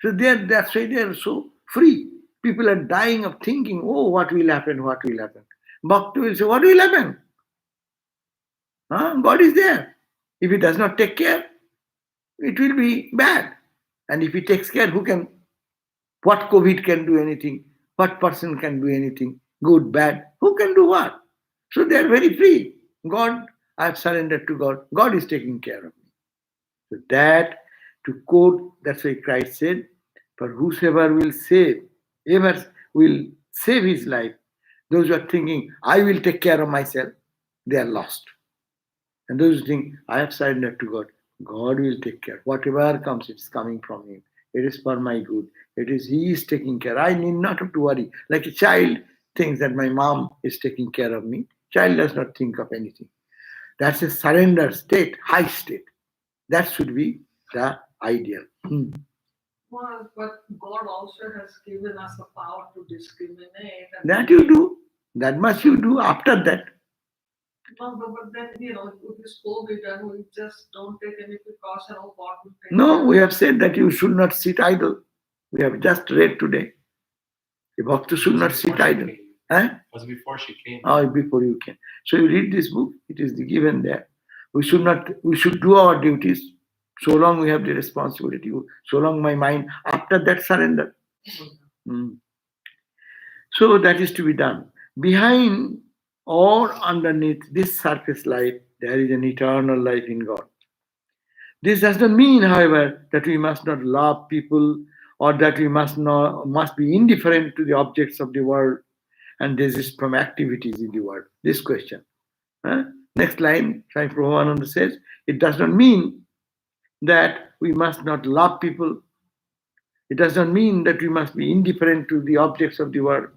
So that's why they are so free. People are dying of thinking, oh, what will happen, what will happen. Bhakti will say, what will happen? God is there. If he does not take care, it will be bad. And if he takes care, what COVID can do anything? What person can do anything? Good, bad? Who can do what? So they are very free. God, I have surrendered to God. God is taking care of me. So that, to quote, that's why Christ said, for whosoever will save his life, those who are thinking, I will take care of myself, they are lost. And those who think, I have surrendered to God, God will take care. Whatever comes, it's coming from him. It is for my good. He is taking care. I need not have to worry. Like a child thinks that my mom is taking care of me. Child does not think of anything. That's a surrender state, high state. That should be the ideal. Well, but God also has given us the power to discriminate. That you do. That much you do after that. No, but then, with this COVID, and we just don't take any precaution of what we take. No, we have said that you should not sit idle. We have just read today. A bhakta should not sit idle. It was before she came. Oh, before you came. So you read this book, it is given there. We should do our duties so long we have the responsibility, so long my mind, after that surrender. So that is to be done. Behind or underneath this surface life, there is an eternal life in God. This does not mean, however, that we must not love people or that we must be indifferent to the objects of the world and desist from activities in the world. This question. Next line, Swami Prabhupada says, it does not mean that we must not love people It does not mean that we must be indifferent to the objects of the world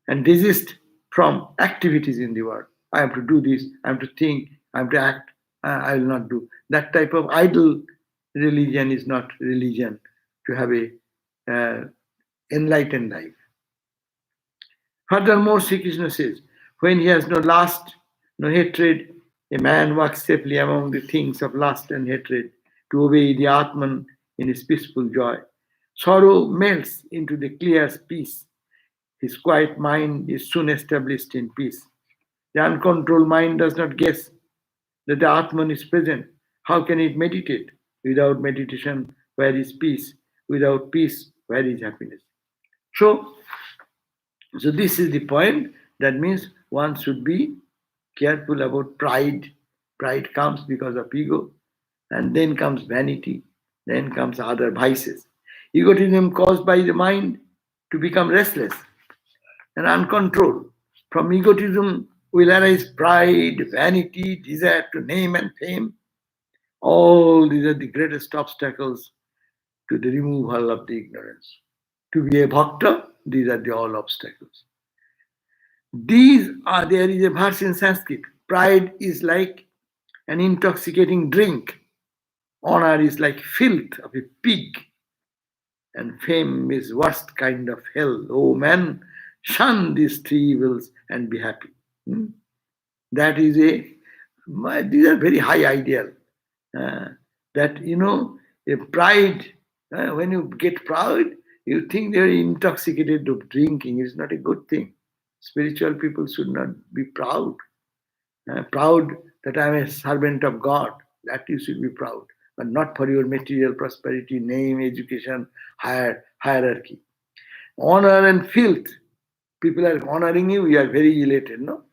and desist from activities in the world. I have to do this, I have to think, I have to act, I will not do. That type of idle religion is not religion to have a enlightened life. Furthermore, Sri Krishna says, when he has no lust, no hatred, a man walks safely among the things of lust and hatred to obey the Atman in his peaceful joy. Sorrow melts into the clear peace. His quiet mind is soon established in peace. The uncontrolled mind does not guess that the Atman is present. How can it meditate? Without meditation, where is peace? Without peace, where is happiness? So this is the point. That means one should be careful about pride. Pride comes because of ego, and then comes vanity, then comes other vices. Egotism caused by the mind to become restless and uncontrolled. From egotism will arise pride, vanity, desire to name and fame. All these are the greatest obstacles to the removal of the ignorance. To be a bhakta, these are the all obstacles. There is a verse in Sanskrit. Pride is like an intoxicating drink. Honor is like filth of a pig. And fame is worst kind of hell. Oh man, shun these three evils and be happy. That is these are very high ideal. That, a pride, when you get proud, you think they're intoxicated of drinking. It's not a good thing. Spiritual people should not be proud. Proud that I'm a servant of God. That you should be proud. But not for your material prosperity, name, education, hierarchy. Honor and filth. People are honoring you, you are very elated, no?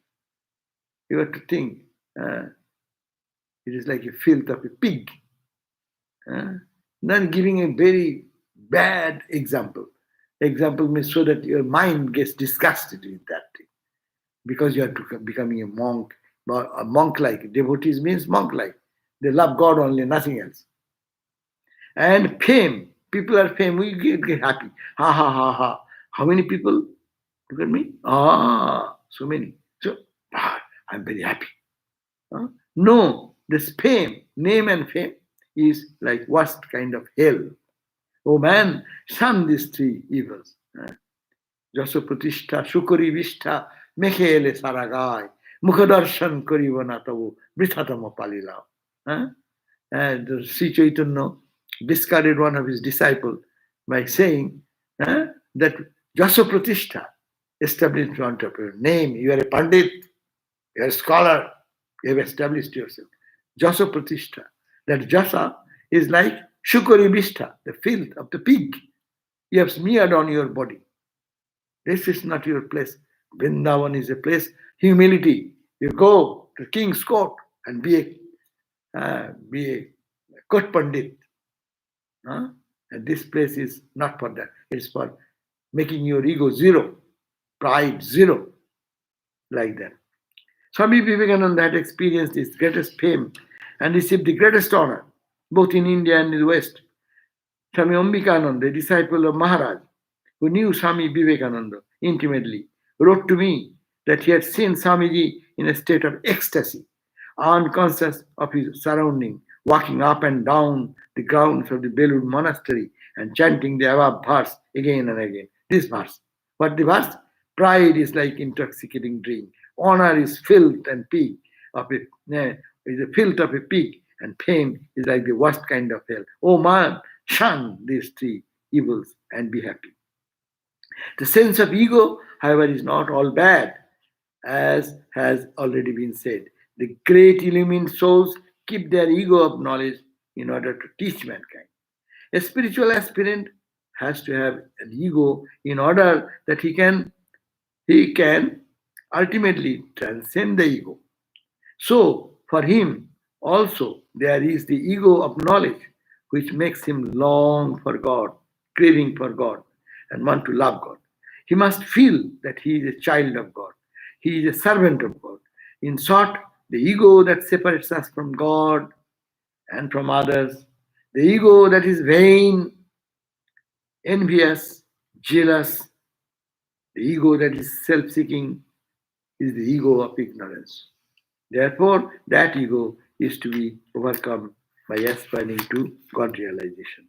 You have to think. It is like a filth of a pig. Not giving a very bad example. Example means so that your mind gets disgusted with that thing. Because you are becoming a monk, a monk-like. Devotees means monk-like. They love God only, nothing else. And fame. People are fame. We get happy. Ha ha ha ha. How many people? Look at me. So many. So, I'm very happy. No, this fame, name and fame is like worst kind of hell. Oh man, shun these three evils. Jaso pratishtha, shukari vishtha, mekhele saragai, mukhadarshan karibana tabu, brithatama palilao. And Sri Chaitanya discarded one of his disciples by saying that Jaso pratishtha, established in front of your name, you are a pandit, you are a scholar, you have established yourself. Jasa pratishtha. That jasa is like shukari vishta, the filth of the pig. You have smeared on your body. This is not your place. Vrindavan is a place, humility. You go to king's court and be a court pandit. And this place is not for that. It's for making your ego zero, pride zero, like that. Swami Vivekananda had experienced his greatest fame and received the greatest honor, both in India and in the West. Swami Ambikananda, a disciple of Maharaj, who knew Swami Vivekananda intimately, wrote to me that he had seen Swamiji in a state of ecstasy, unconscious of his surrounding, walking up and down the grounds of the Belur monastery and chanting the above verse again and again. This verse. What the verse? Pride is like intoxicating drink. Honor is filth and pig is a filth of a pig, and fame is like the worst kind of hell. Oh man, shun these three evils and be happy. The sense of ego, however, is not all bad, as has already been said. The great illumined souls keep their ego of knowledge in order to teach mankind. A spiritual aspirant has to have an ego in order that he can ultimately transcend the ego. So, for him also, there is the ego of knowledge, which makes him long for God, craving for God, and want to love God. He must feel that he is a child of God. He is a servant of God. In short, the ego that separates us from God and from others, the ego that is vain, envious, jealous. The ego that is self-seeking is the ego of ignorance. Therefore, that ego is to be overcome by aspiring to God realization.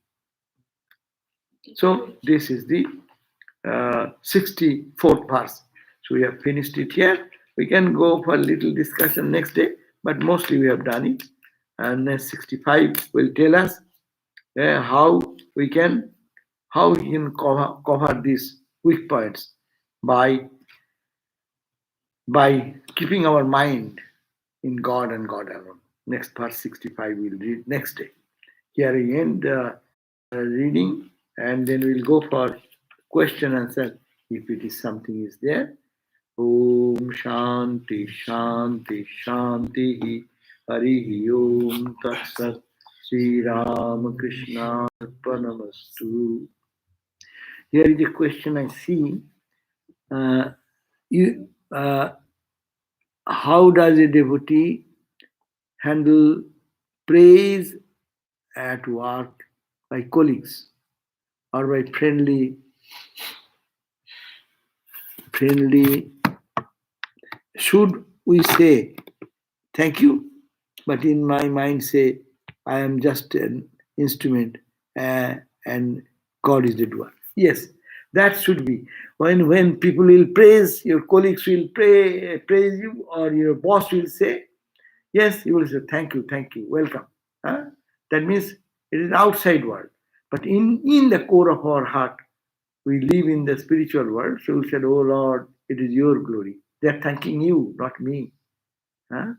So, this is the 64th verse. So, we have finished it here. We can go for a little discussion next day, but mostly we have done it. And 65 will tell us how we can cover these weak points by keeping our mind in God and God alone. Next verse 65 we'll read next day. Here we end reading, and then we'll go for question answer if it is something is there. Om Shanti Shanti Shanti Hari Om Tat Sat Sri Ram Krishna Arpanamastu. Here is a question I see. How does a devotee handle praise at work by colleagues or by friendly? Should we say thank you, but in my mind say I am just an instrument and God is the doer? Yes, that should be. When people will praise, your colleagues will praise you, or your boss will say, yes, you will say thank you, welcome. Huh? That means it is outside world. But in the core of our heart, we live in the spiritual world. So we said, oh Lord, it is your glory. They are thanking you, not me. Huh?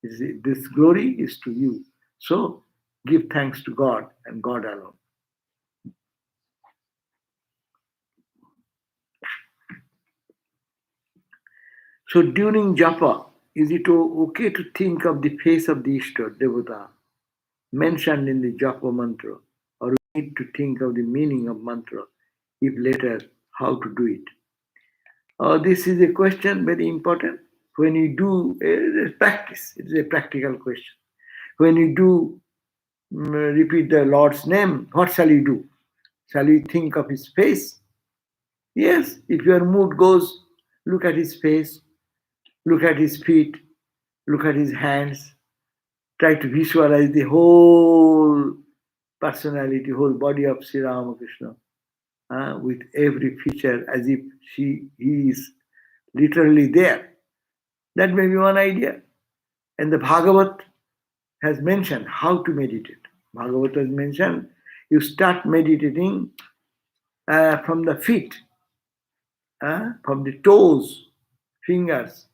This glory is to you. So give thanks to God and God alone. So during japa, is it okay to think of the face of the Ishtar, Devata, mentioned in the japa mantra, or we need to think of the meaning of mantra, if later, how to do it? This is a question very important. When you do practice, it is a practical question. When you do repeat the Lord's name, what shall you do? Shall you think of his face? Yes, if your mood goes, look at his face, look at his feet, look at his hands, try to visualize the whole personality, whole body of Sri Ramakrishna, with every feature as if he is literally there. That may be one idea. And the Bhagavat has mentioned how to meditate. Bhagavat has mentioned you start meditating from the feet, from the toes, fingers.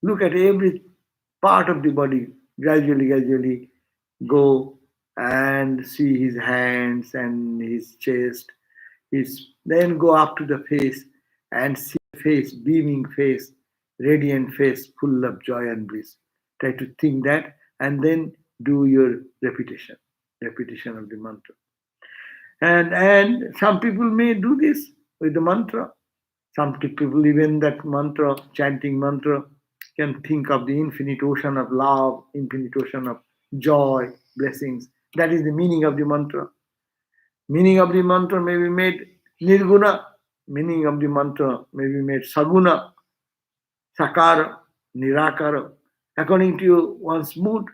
Look at every part of the body, gradually go and see his hands and his chest. Then go up to the face and see the face, beaming face, radiant face, full of joy and bliss. Try to think that and then do your repetition of the mantra. And some people may do this with the mantra. Some people, even that mantra, chanting mantra, can think of the infinite ocean of love, infinite ocean of joy, blessings. That is the meaning of the mantra. Meaning of the mantra may be made nirguna. Meaning of the mantra may be made saguna, sakara, nirakara. According to one's mood,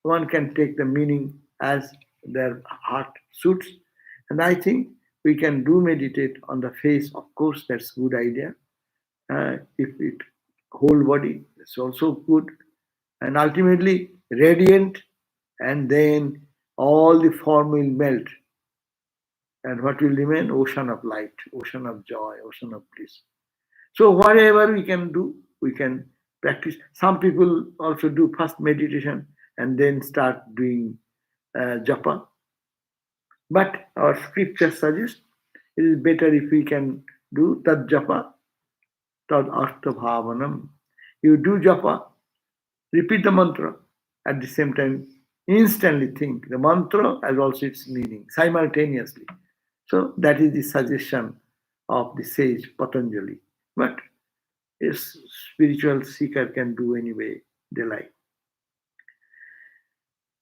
one can take the meaning as their heart suits. And I think we can do meditate on the face. Of course, that's a good idea. If it whole body, it's also good. And ultimately, radiant, and then all the form will melt. And what will remain? Ocean of light, ocean of joy, ocean of bliss. So whatever we can do, we can practice. Some people also do first meditation and then start doing japa. But our scripture suggests it is better if we can do tad japa, tad artha bhavanam. You do japa, repeat the mantra, at the same time instantly think. The mantra has also its meaning simultaneously. So that is the suggestion of the sage Patanjali. But a spiritual seeker can do any way they like.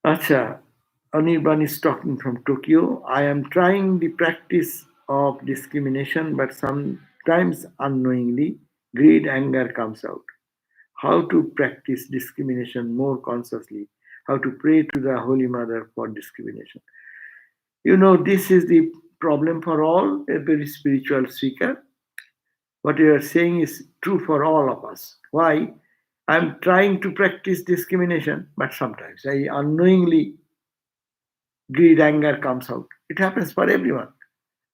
Acha, Anirban is talking from Tokyo. I am trying the practice of discrimination, but sometimes unknowingly, greed, anger comes out. How to practice discrimination more consciously, how to pray to the Holy Mother for discrimination. This is the problem for all, every spiritual seeker. What you are saying is true for all of us. Why? I'm trying to practice discrimination, but sometimes I unknowingly greed, anger comes out. It happens for everyone.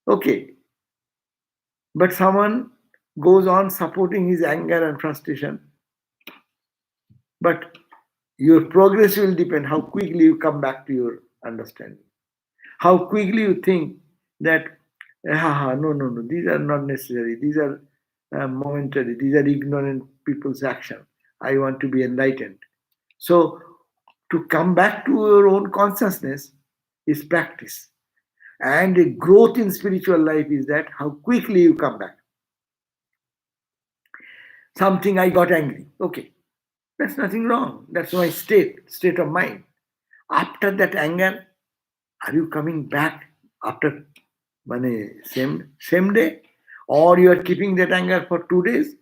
Okay. But someone goes on supporting his anger and frustration. But your progress will depend how quickly you come back to your understanding. How quickly you think that, no, these are not necessary. These are momentary. These are ignorant people's action. I want to be enlightened. So to come back to your own consciousness is practice. And a growth in spiritual life is that how quickly you come back. Something I got angry. Okay. That's nothing wrong. That's my state of mind. After that anger, are you coming back after same day? Or you are keeping that anger for 2 days?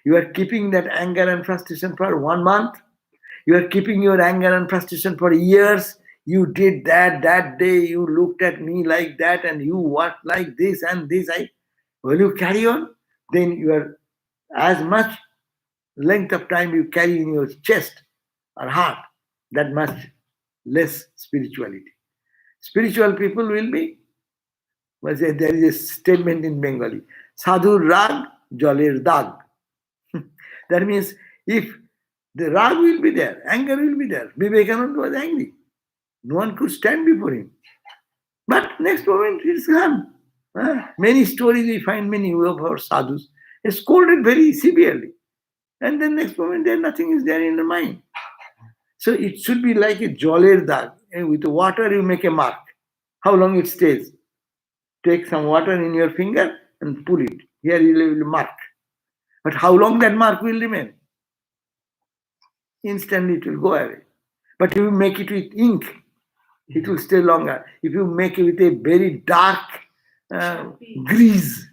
You are keeping that anger and frustration for 1 month? You are keeping your anger and frustration for years? You did that day, you looked at me like that, and you what like this and this. Will you carry on? Then you are as much length of time you carry in your chest or heart, that much less spirituality. Spiritual people will be, there is a statement in Bengali, sadhur rag, joler dag. That means if the rag will be there, anger will be there. Vivekananda was angry. No one could stand before him. But next moment it's gone. Many stories we find, many of our sadhus scolded very severely. And then next moment there nothing is there in the mind. So it should be like a joler dag. With water you make a mark. How long it stays? Take some water in your finger and pull it. Here you will mark. But how long that mark will remain? Instantly it will go away. But if you make it with ink, it will stay longer. If you make it with a very dark greasy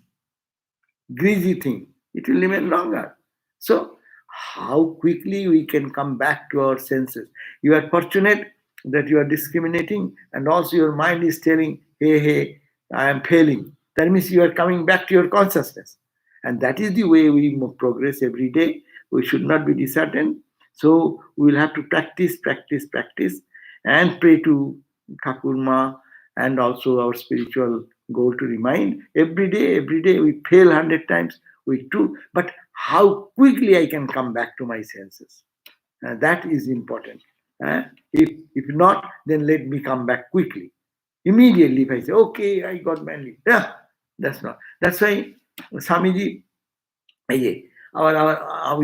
thing, it will remain longer. So how quickly we can come back to our senses. You are fortunate that you are discriminating, and also your mind is telling, hey, I am failing. That means you are coming back to your consciousness. And that is the way we progress every day. We should not be disheartened. So we will have to practice, and pray to Thakurma and also our spiritual goal to remind every day we fail 100 times, we do, but how quickly I can come back to my senses. That is important. If not, then let me come back quickly. Immediately, if I say, okay, I got married. That's not. That's why Swamiji, we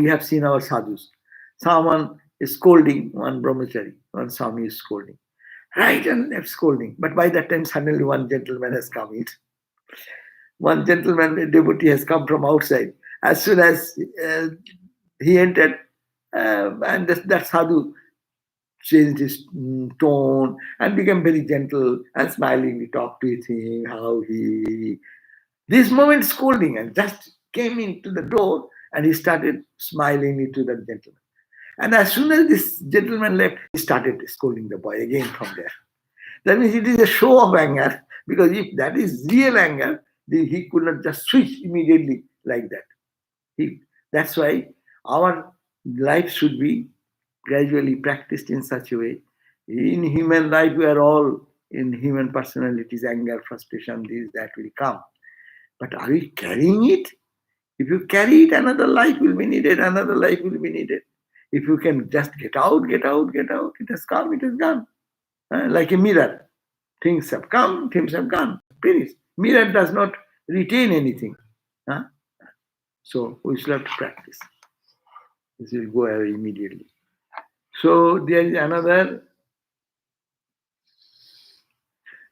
have seen our sadhus. Someone is scolding one brahmachari, one Swami is scolding. Right and left scolding. But by that time, suddenly one gentleman has come in. One gentleman, a devotee, has come from outside. As soon as he entered, and that sadhu changed his tone and became very gentle and smilingly talked with him, how he... This moment scolding, and just came into the door and he started smiling to that gentleman. And as soon as this gentleman left, he started scolding the boy again from there. That means it is a show of anger, because if that is real anger, he could not just switch immediately like that. That's why our life should be gradually practiced in such a way. In human life, we are all in human personalities, anger, frustration, this, that will come. But are we carrying it? If you carry it, another life will be needed, another life will be needed. If you can just get out, it has come, it has gone. Like a mirror. Things have come, things have gone. Finished. Mirror does not retain anything. So we should have to practice. This will go away immediately. So there is another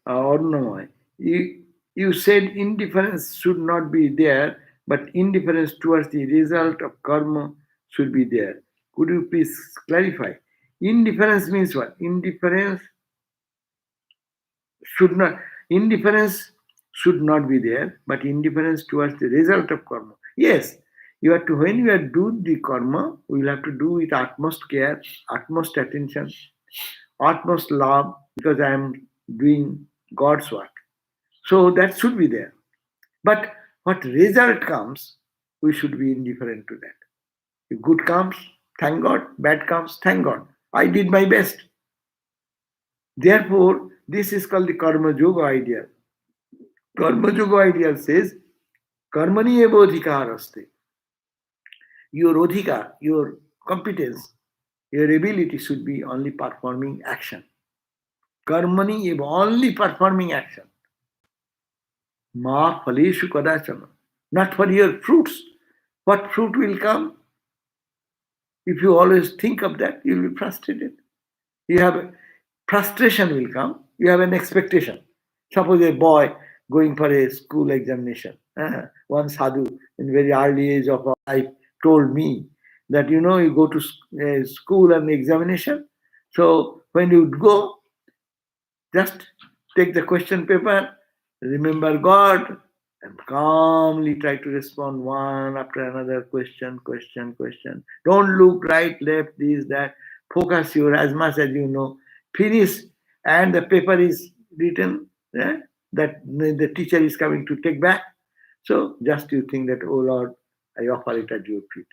Ornamai. You said indifference should not be there, but indifference towards the result of karma should be there. Could you please clarify? Indifference means what? Indifference should not be there, but indifference towards the result of karma. Yes, you have to, when you are do the karma, we will have to do with utmost care, utmost attention, utmost love, because I am doing God's work. So that should be there. But what result comes, we should be indifferent to that. If good comes, thank God. Bad comes, thank God. I did my best. Therefore, this is called the Karma Yoga ideal. Karma Yoga ideal says, Karmani eva adhikaraste. Your adhikar, your competence, your ability should be only performing action. Karmani eva, only performing action. Ma phaleshu kadachana. Not for your fruits. What fruit will come? If you always think of that, you will be frustrated. You have frustration will come. You have an expectation. Suppose a boy going for a school examination. One sadhu in very early age of life told me that you go to school and examination. So when you go, just take the question paper, remember God, and calmly try to respond one after another question. Don't look right, left, this, that. Focus your as much as you know. Finish, and the paper is written that the teacher is coming to take back. So just you think that, oh Lord, I offer it at your feet.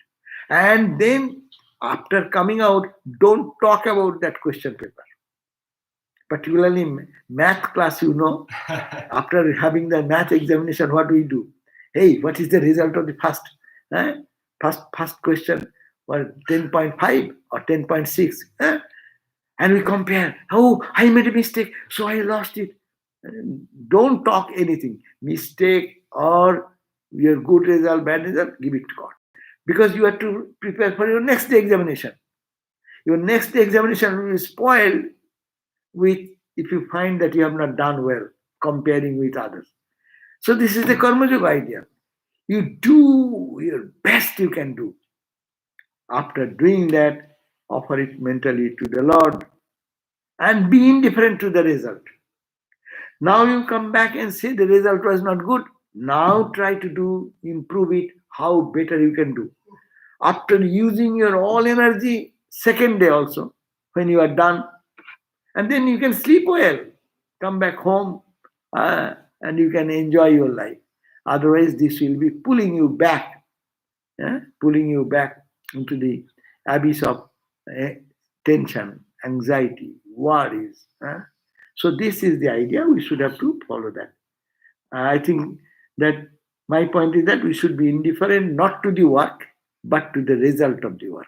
And then after coming out, don't talk about that question paper. Particularly math class, after having the math examination, what we do? Hey, what is the result of the first question? Well, 10.5 or 10.6? And we compare. Oh, I made a mistake, so I lost it. Don't talk anything. Mistake or your good result, bad result, give it to God. Because you have to prepare for your next day examination. Your next day examination will be spoiled if you find that you have not done well comparing with others. So this is the Karma Yoga idea. You do your best you can do. After doing that, offer it mentally to the Lord and be indifferent to the result. Now you come back and say the result was not good. Now try to improve it, how better you can do. After using your all energy, second day also, when you are done, and then you can sleep well, come back home, and you can enjoy your life. Otherwise, this will be pulling you back into the abyss of tension, anxiety, worries. So this is the idea. We should have to follow that. I think that my point is that we should be indifferent not to the work, but to the result of the work.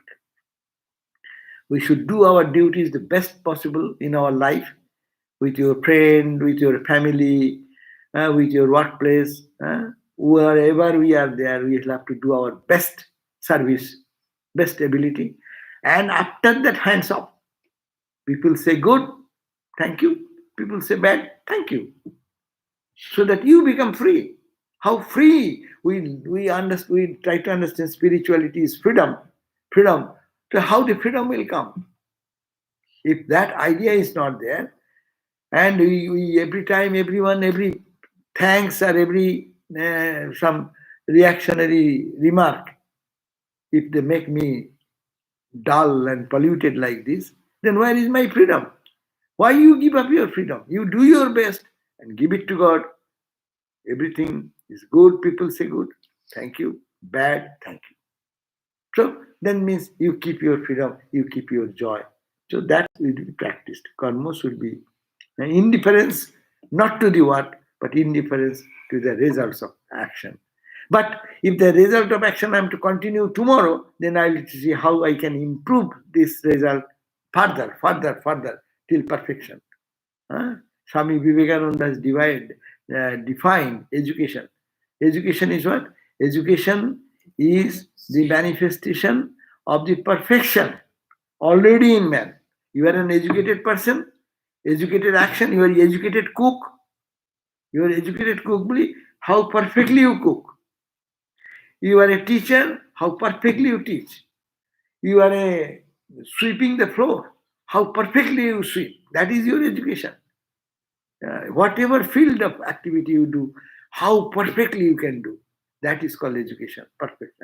We should do our duties the best possible in our life, with your friend, with your family, with your workplace. Wherever we are there, we will have to do our best service, best ability. And after that, hands off. People say good, thank you. People say bad, thank you. So that you become free. How free we try to understand spirituality is freedom. Freedom. So how the freedom will come? If that idea is not there, and we every time, every thanks or every some reactionary remark, if they make me dull and polluted like this, then where is my freedom? Why you give up your freedom? You do your best and give it to God. Everything is good, people say good, thank you. Bad, thank you. So then means you keep your freedom, you keep your joy. So that will be practiced. Karma should be indifference not to the work, but indifference to the results of action. But if the result of action I am to continue tomorrow, then I will see how I can improve this result further till perfection. Swami Vivekananda has defined education. Education is what? Education is the manifestation of the perfection already in man. You are an educated person, educated action, you are an educated cook. You are educated cook, how perfectly you cook. You are a teacher, how perfectly you teach. You are a sweeping the floor, how perfectly you sweep. That is your education. whatever field of activity you do, how perfectly you can do. That is called education. Perfect.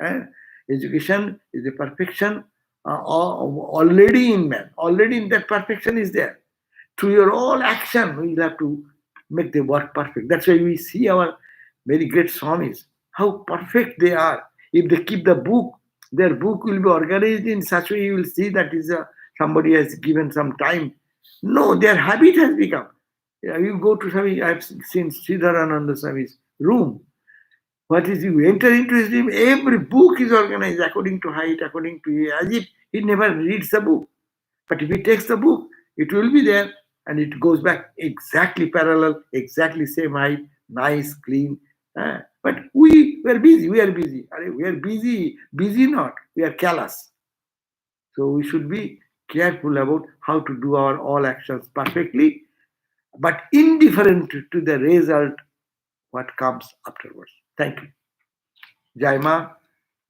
Education is the perfection already in man. Already in that perfection is there. Through your all action, we will have to make the work perfect. That's why we see our very great Swamis, how perfect they are. If they keep the book, their book will be organized in such a way you will see that is somebody has given some time. No, their habit has become. You go to Swami, I've seen Sridharananda Swami's room. What is you enter into his room, every book is organized according to height, according to as if he never reads the book. But if he takes the book, it will be there and it goes back exactly parallel, exactly same height, nice, clean. But we are busy, we are busy. We are busy, busy not, we are callous. So we should be careful about how to do our all actions perfectly, but indifferent to the result, what comes afterwards. Thank you. Jai Ma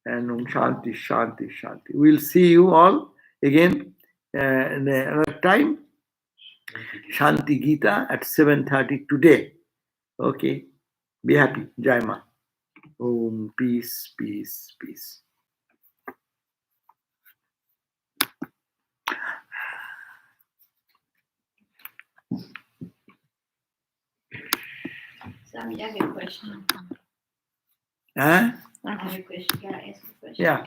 and Shanti, Shanti, Shanti. We'll see you all again in another time. Shanti Gita at 7:30 today. Okay. Be happy. Jai Ma. Om, peace, peace, peace. Swami, I have a question. Huh? I have a question. Can I ask a question? Yeah.